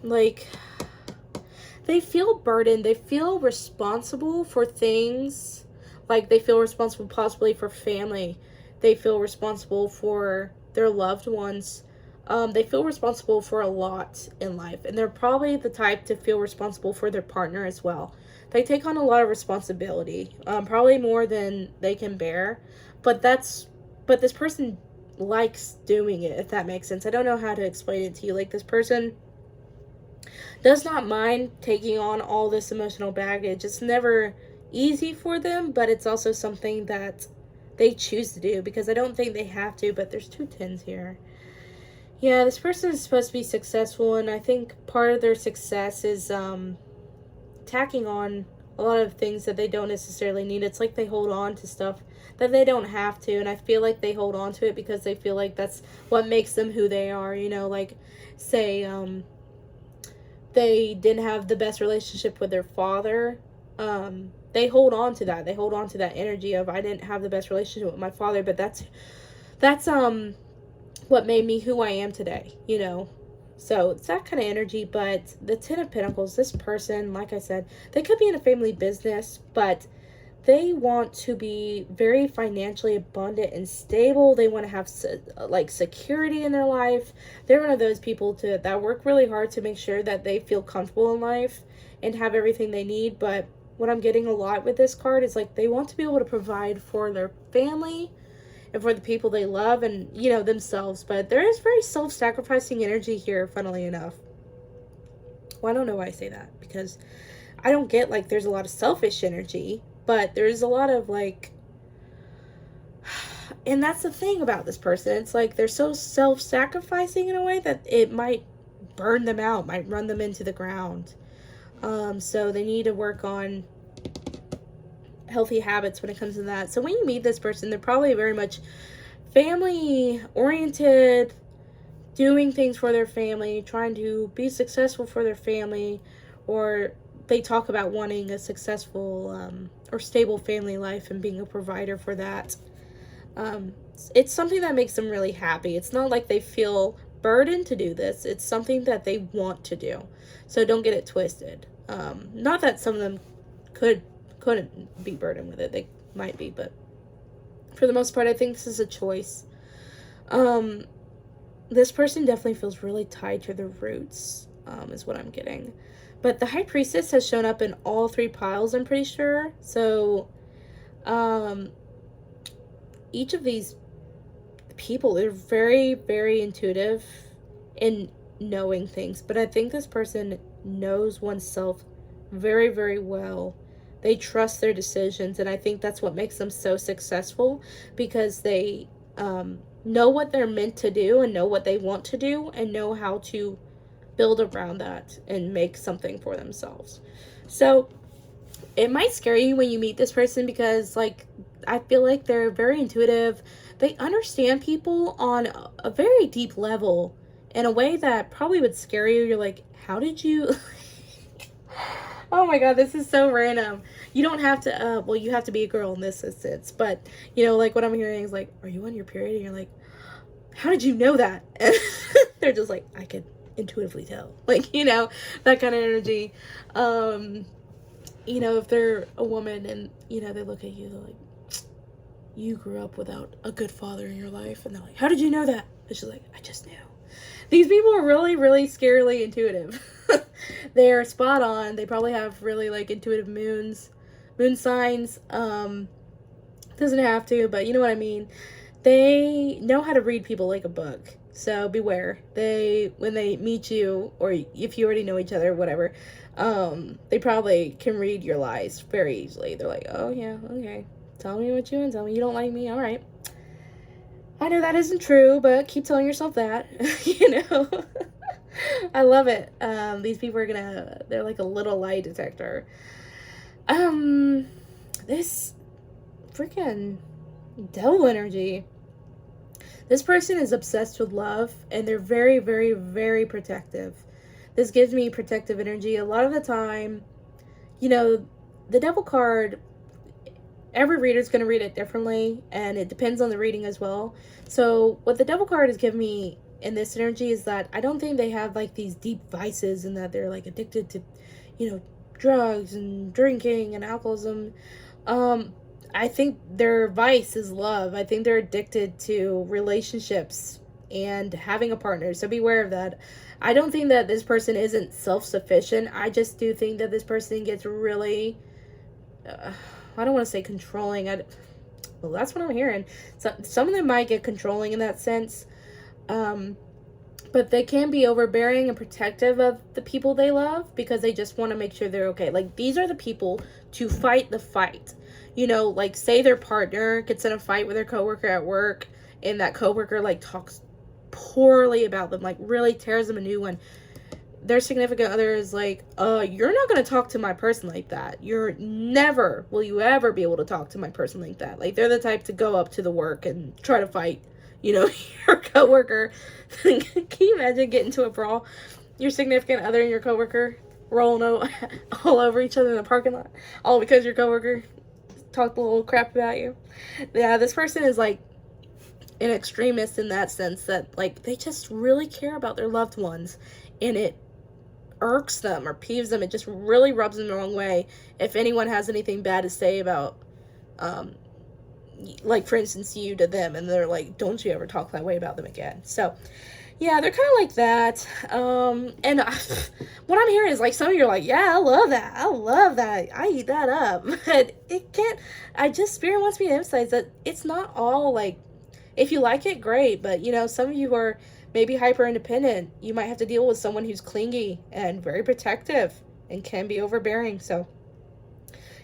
like, they feel burdened. They feel responsible for things. Like, they feel responsible possibly for family. They feel responsible for their loved ones. They feel responsible for a lot in life. And they're probably the type to feel responsible for their partner as well. They take on a lot of responsibility. Probably more than they can bear. But this person likes doing it, if that makes sense. I don't know how to explain it to you. Like, this person does not mind taking on all this emotional baggage. It's never easy for them, but it's also something that they choose to do because I don't think they have to, but there's 2 tens here. Yeah, this person is supposed to be successful, and I think part of their success is tacking on a lot of things that they don't necessarily need. It's like they hold on to stuff that they don't have to, and I feel like they hold on to it because they feel like that's what makes them who they are, you know, like, say, they didn't have the best relationship with their father. They hold on to that. They hold on to that energy of, I didn't have the best relationship with my father, but that's what made me who I am today, you know. So it's that kind of energy. But the Ten of Pentacles, this person, like I said, they could be in a family business, but they want to be very financially abundant and stable. They want to have like security in their life. They're one of those people that work really hard to make sure that they feel comfortable in life and have everything they need. But what I'm getting a lot with this card is, like, they want to be able to provide for their family and for the people they love and, you know, themselves. But there is very self-sacrificing energy here, funnily enough. well, I don't know why I say that, because I don't get, like, there's a lot of selfish energy, but there's a lot of, like, and that's the thing about this person. It's like they're so self-sacrificing in a way that it might burn them out, might run them into the ground. So they need to work on healthy habits when it comes to that. So when you meet this person, they're probably very much family oriented, doing things for their family, trying to be successful for their family, or they talk about wanting a successful or stable family life and being a provider for that. It's something that makes them really happy. It's not like they feel burdened to do this. It's something that they want to do. So don't get it twisted. Not that some of them couldn't be burdened with it. They might be, but for the most part, I think this is a choice. This person definitely feels really tied to their roots, is what I'm getting. But the High Priestess has shown up in all 3 piles, I'm pretty sure. So, each of these people are very, very intuitive in knowing things. But I think this person knows oneself very, very well. They trust their decisions, and I think that's what makes them so successful, because they know what they're meant to do and know what they want to do and know how to build around that and make something for themselves. So it might scare you when you meet this person, because, like, I feel like they're very intuitive. They understand people on a very deep level in a way that probably would scare you. You're like, how did you... Oh my god, this is so random. You don't have to, well, you have to be a girl in this instance, but, you know, like, what I'm hearing is like, are you on your period? And you're like, how did you know that? And they're just like, I could intuitively tell. Like, you know, that kind of energy. You know, if they're a woman and, you know, they look at you, they're like, you grew up without a good father in your life. And they're like, how did you know that? And she's like, I just knew. These people are really, really scarily intuitive. They're spot on. They probably have really, like, intuitive moon signs. Doesn't have to, but you know what I mean. They know how to read people like a book. So beware. When they meet you, or if you already know each other, whatever, they probably can read your lies very easily. They're like, oh yeah, okay. Tell me what you want. Tell me you don't like me. All right. I know that isn't true, but keep telling yourself that. You know. I love it. These people are they're like a little lie detector. This freaking devil energy. This person is obsessed with love, and they're very, very, very protective. This gives me protective energy. A lot of the time, you know, the devil card, every reader is going to read it differently, and it depends on the reading as well. So what the devil card has given me in this energy is that I don't think they have, like, these deep vices and that they're, like, addicted to, you know, drugs and drinking and alcoholism. I think their vice is love. I think they're addicted to relationships and having a partner. So beware of that. I don't think that this person isn't self-sufficient. I just do think that this person gets really, I don't want to say controlling. Well, that's what I'm hearing. So, some of them might get controlling in that sense. But they can be overbearing and protective of the people they love, because they just want to make sure they're okay. Like, these are the people to fight the fight. You know, like, say their partner gets in a fight with their coworker at work, and that coworker, like, talks poorly about them, like, really tears them a new one. Their significant other is like, you're not going to talk to my person like that. Will you ever be able to talk to my person like that? Like, they're the type to go up to the work and try to fight, you know, your coworker. Can you imagine getting into a brawl? Your significant other and your coworker rolling all over each other in the parking lot, all because your coworker talked a little crap about you. Yeah, this person is, like, an extremist in that sense, that, like, they just really care about their loved ones, and it irks them or peeves them. It just really rubs them the wrong way if anyone has anything bad to say about, like, for instance, you to them, and they're like, don't you ever talk that way about them again. So yeah, they're kind of like that. And what I'm hearing is, like, some of you are like, yeah, I love that, I eat that up. But it can't, Spirit wants me to emphasize that it's not all, like, If you like it, great. But, you know, some of you are maybe hyper independent. You might have to deal with someone who's clingy and very protective and can be overbearing. So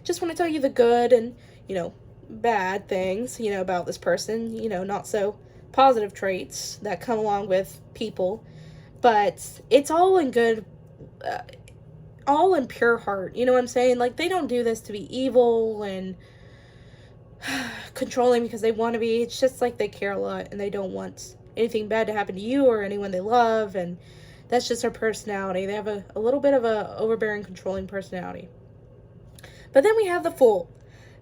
just want to tell you the good and, you know, bad things, you know, about this person, you know, not so positive traits that come along with people. But it's all in good, all in pure heart. You know what I'm saying? Like, they don't do this to be evil and controlling because they want to be. It's just like they care a lot and they don't want anything bad to happen to you or anyone they love. And that's just their personality. They have a little bit of a overbearing, controlling personality. But then we have the Fool.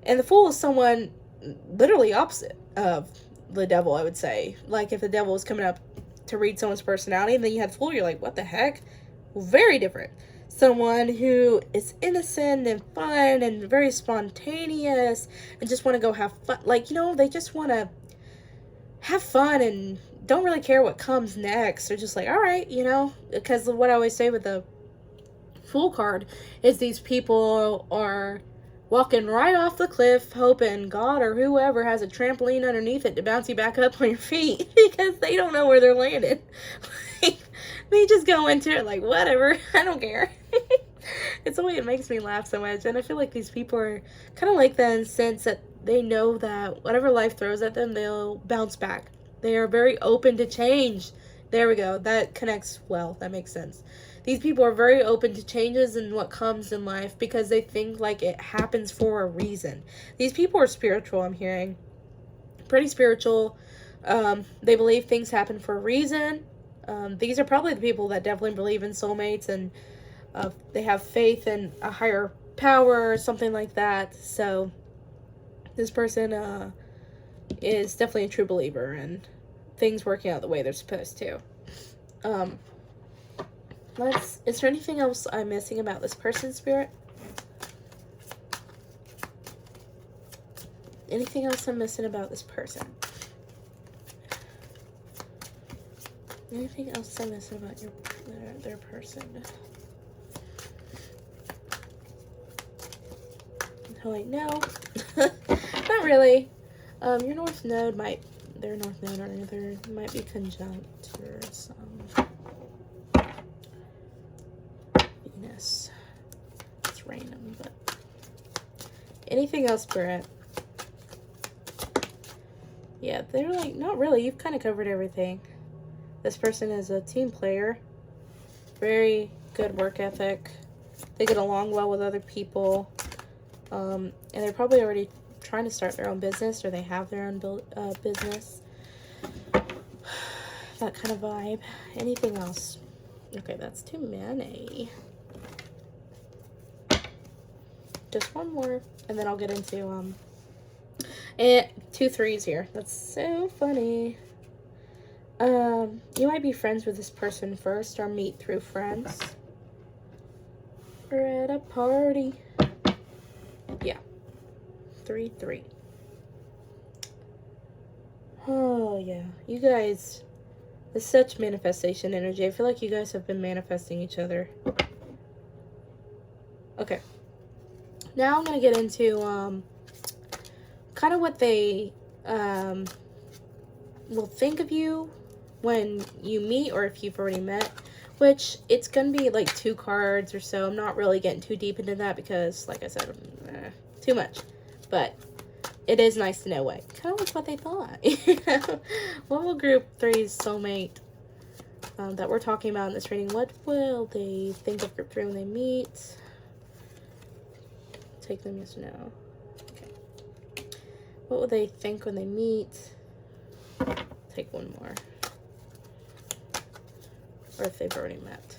And the Fool is someone literally opposite of the Devil, I would say. Like, if the Devil was coming up to read someone's personality and then you had the Fool, you're like, what the heck? Well, very different. Someone who is innocent and fun and very spontaneous and just want to go have fun. Like, you know, they just want to have fun and don't really care what comes next. They're just like, all right, you know, because what I always say with the Fool card is these people are walking right off the cliff hoping God or whoever has a trampoline underneath it to bounce you back up on your feet because they don't know where they're landing. Like, they just go into it like, whatever, I don't care. It's the way it makes me laugh so much. And I feel like these people are kind of like that in the sense that they know that whatever life throws at them, they'll bounce back. They are very open to change. There we go. That connects well. That makes sense. These people are very open to changes in what comes in life because they think like it happens for a reason. These people are spiritual, I'm hearing. Pretty spiritual. They believe things happen for a reason. These are probably the people that definitely believe in soulmates and they have faith in a higher power or something like that. So this person is definitely a true believer in things working out the way they're supposed to. Is there anything else I'm missing about this person, Spirit? Anything else I'm missing about this person? Anything else I'm missing about their person? Like, no. Not really. Your North Node their North Node or either might be conjunct or some Venus. It's random, but anything else, Spirit? Yeah, they're like, not really. You've kind of covered everything. This person is a team player. Very good work ethic. They get along well with other people. And they're probably already trying to start their own business or they have their own business. That kind of vibe. Anything else? Okay, that's too many. Just one more. And then I'll get into 2 3s here. That's so funny. You might be friends with this person first or meet through friends. We're at a party. Yeah. 3 3. Oh, yeah. You guys, it's such manifestation energy. I feel like you guys have been manifesting each other. Okay. Now I'm going to get into kind of what they will think of you when you meet or if you've already met, which it's going to be like 2 cards or so. I'm not really getting too deep into that because, like I said, too much. But it is nice to know kind of what they thought. What will group 3's soulmate that we're talking about in this reading, what will they think of group 3 when they meet? Take them yes or no. Okay. What will they think when they meet? Take one more. Or if they've already met.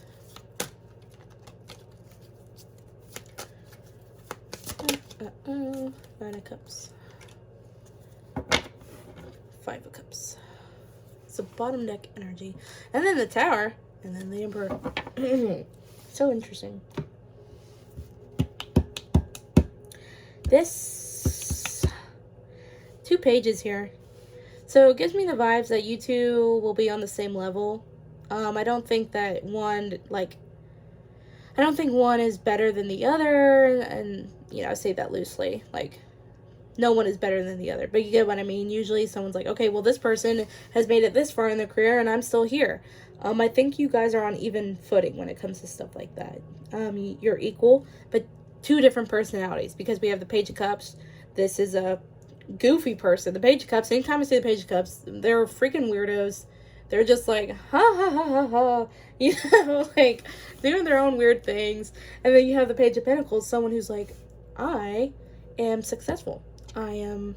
Nine of Cups. 5 of Cups. It's a bottom deck energy. And then the Tower. And then the Emperor. So interesting. This 2 pages here. So it gives me the vibes that you two will be on the same level. I don't think that one is better than the other, and you know, I say that loosely. Like, no one is better than the other. But you get what I mean? Usually someone's like, okay, well, this person has made it this far in their career and I'm still here. I think you guys are on even footing when it comes to stuff like that. You're equal, but two different personalities, because we have the Page of Cups. This is a goofy person. The Page of Cups, anytime I say the Page of Cups, they're freaking weirdos. They're just like, ha ha ha ha ha, you know, like doing their own weird things. And then you have the Page of Pentacles, someone who's like, I am successful. I am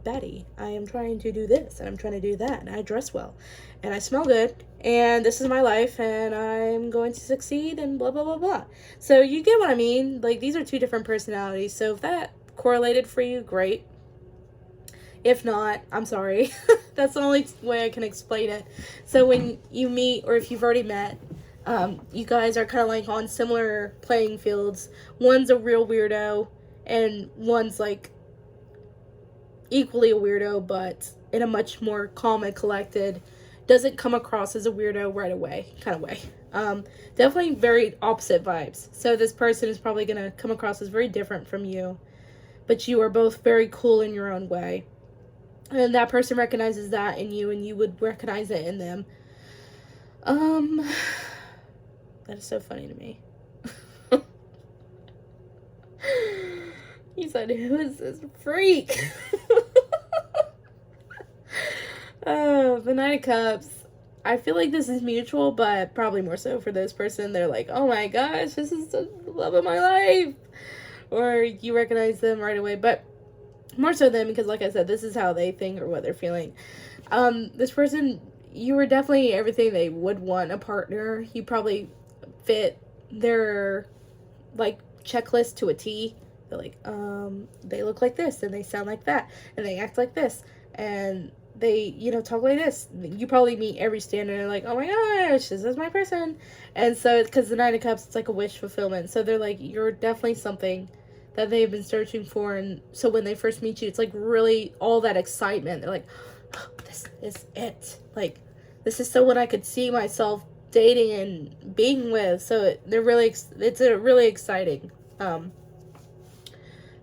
Betty. I am trying to do this and I'm trying to do that, and I dress well and I smell good and this is my life and I'm going to succeed and blah blah blah blah. So you get what I mean? Like, these are two different personalities. So if that correlated for you, great. If not, I'm sorry. That's the only way I can explain it. So when you meet, or if you've already met, you guys are kind of like on similar playing fields. One's a real weirdo and one's like equally a weirdo, but in a much more calm and collected, doesn't come across as a weirdo right away kind of way. Definitely very opposite vibes. So this person is probably going to come across as very different from you, but you are both very cool in your own way. And that person recognizes that in you, and you would recognize it in them. That is so funny to me. He said, who is this freak? Oh, the Knight of Cups. I feel like this is mutual, but probably more so for this person. They're like, oh my gosh, this is the love of my life. Or you recognize them right away, but more so them, because like I said, this is how they think or what they're feeling. This person, you were definitely everything they would want a partner. You probably fit their like checklist to a T. They're like, they look like this and they sound like that and they act like this and they, you know, talk like this. You probably meet every standard and like, oh my gosh, this is my person. And so because the Knight of Cups, it's like a wish fulfillment. So they're like, you're definitely something that they've been searching for. And so when they first meet you, it's like really all that excitement. They're like, oh, this is it. Like, this is someone I could see myself dating and being with. So they're really, it's a really exciting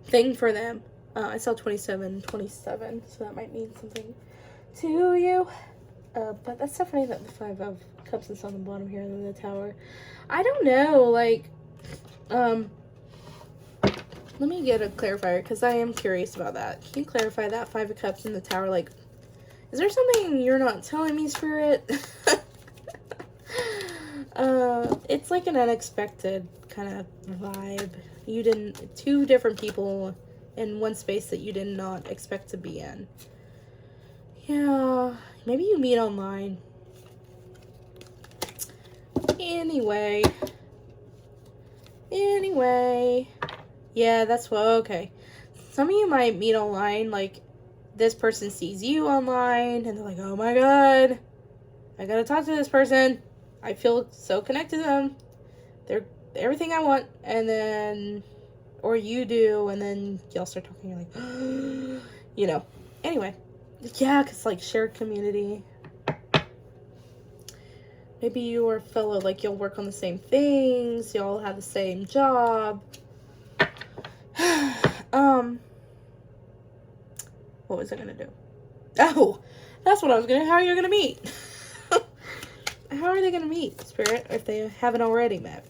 thing for them. I saw 27, so that might mean something to you. But that's so funny that the 5 of Cups is on the bottom here and then the Tower. I don't know, like, let me get a clarifier, because I am curious about that. Can you clarify that 5 of Cups in the Tower? Like, is there something you're not telling me, Spirit? It's like an unexpected kind of vibe. You didn't, 2 different people in one space that you did not expect to be in. Yeah, maybe you meet online. Anyway. Yeah, that's what, okay. Some of you might meet online, like, this person sees you online, and they're like, oh my god, I gotta talk to this person. I feel so connected to them. They're everything I want, and then, or you do, and then y'all start talking, you're like, you know. Anyway, yeah, because, like, shared community. Maybe you are fellow, like, you'll work on the same things, y'all have the same job. What was I gonna do? Oh, that's what I was gonna, how are you gonna meet? How are they gonna meet, Spirit, if they haven't already met?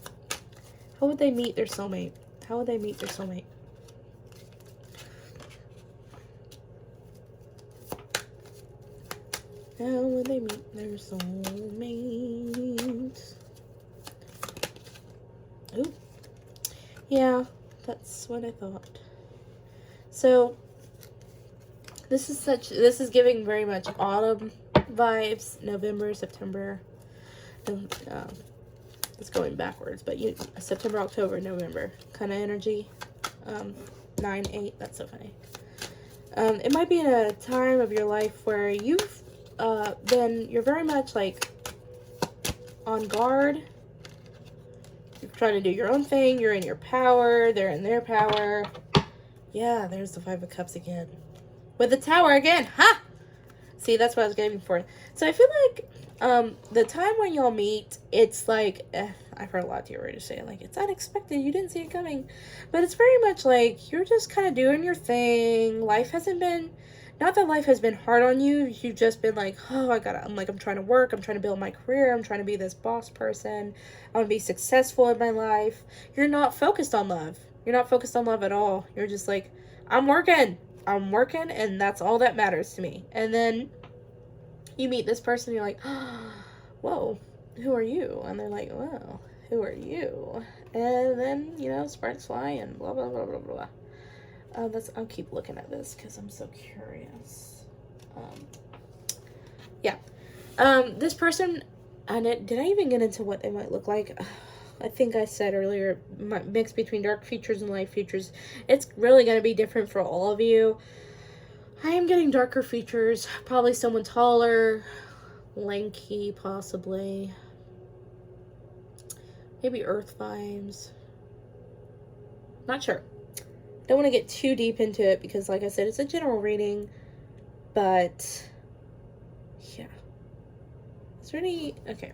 How would they meet their soulmate? How would they meet their soulmate? How would they meet their soulmate? Ooh. Yeah, that's what I thought. So, this is giving very much autumn vibes. November, September. It's going backwards, but September, October, November kind of energy. 9, 8, that's so funny. It might be in a time of your life where you've you're very much like on guard. You're trying to do your own thing. You're in your power. They're in their power. Yeah, there's the 5 of Cups again. With the Tower again. Ha! See, that's what I was getting for. So I feel like The time when y'all meet, it's like, I've heard a lot of you already say, like, it's unexpected, you didn't see it coming. But it's very much like, you're just kind of doing your thing. Life hasn't been, not that life has been hard on you, you've just been like, oh, I'm trying to work, I'm trying to build my career, I'm trying to be this boss person, I want to be successful in my life. You're not focused on love. You're not focused on love at all. You're just like, I'm working, and that's all that matters to me. And then you meet this person, you're like, oh, whoa, who are you? And they're like, well, who are you? And then, sparks fly and blah, blah, blah, blah, blah. I'll keep looking at this because I'm so curious. Yeah. This person, did I even get into what they might look like? I think I said earlier, mix between dark features and light features. It's really going to be different for all of you. I am getting darker features, probably someone taller, lanky, possibly. Maybe earth vibes. Not sure. Don't want to get too deep into it because, like I said, it's a general reading. But, yeah. Is there any... Okay.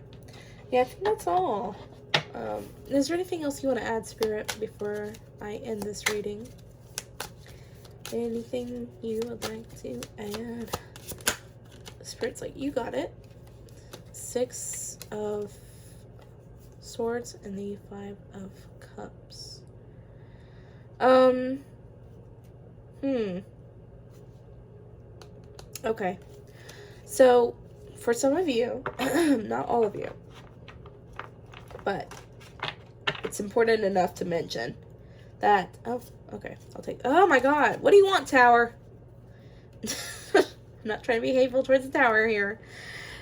Yeah, I think that's all. Is there anything else you want to add, Spirit, before I end this reading? Anything you would like to add? Spirit's like, you got it. 6 of Swords and the 5 of Cups. Okay. So, for some of you, not all of you, but it's important enough to mention that, okay, I'll take, oh my god, what do you want, Tower? I'm not trying to be hateful towards the Tower here.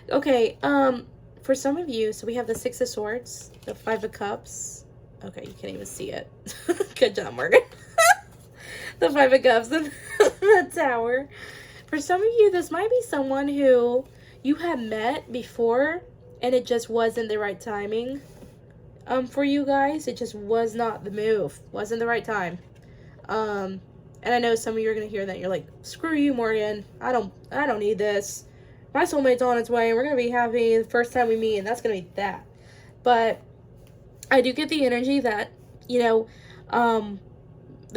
Okay, for some of you, so we have the 6 of Swords, the 5 of Cups. Okay, you can't even see it. Good job, Morgan. The 5 of Cups and the Tower. For some of you, this might be someone who you have met before, and it just wasn't the right timing. For you guys, it just was not the move. Wasn't the right time. And I know some of you are gonna hear that. You're like, screw you, Morgan. I don't need this. My soulmate's on its way, and we're gonna be happy the first time we meet, and that's gonna be that. But I do get the energy that, the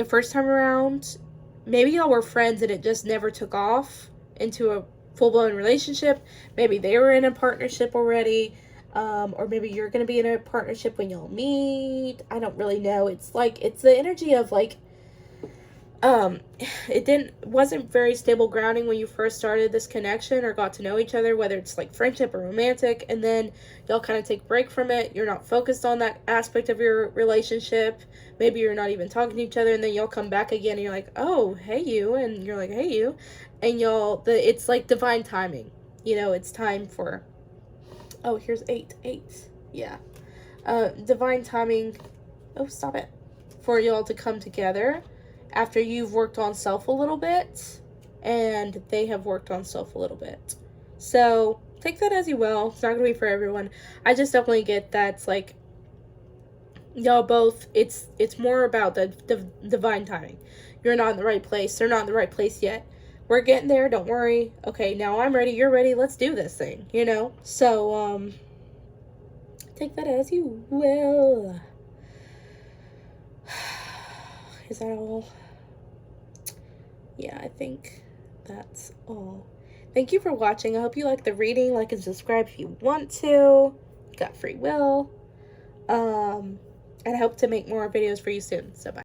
first time around, maybe y'all were friends and it just never took off into a full-blown relationship. Maybe they were in a partnership already. Or maybe you're going to be in a partnership when y'all meet. I don't really know. It's the energy of like, it wasn't very stable grounding when you first started this connection or got to know each other, whether it's like friendship or romantic, and then y'all kind of take a break from it. You're not focused on that aspect of your relationship. Maybe you're not even talking to each other, and then y'all come back again and you're like, oh, hey you, and you're like, hey you, and it's like divine timing. It's time for, oh, here's 8. Yeah. Divine timing. Oh, stop it. For y'all to come together after you've worked on self a little bit and they have worked on self a little bit. So take that as you will. It's not going to be for everyone. I just definitely get that it's like y'all both, it's more about the divine timing. You're not in the right place. They're not in the right place yet. We're getting there. Don't worry. Okay, now I'm ready. You're ready. Let's do this thing, So, take that as you will. Is that all? Yeah, I think that's all. Thank you for watching. I hope you liked the reading. Like and subscribe if you want to. You got free will. And I hope to make more videos for you soon. So, bye.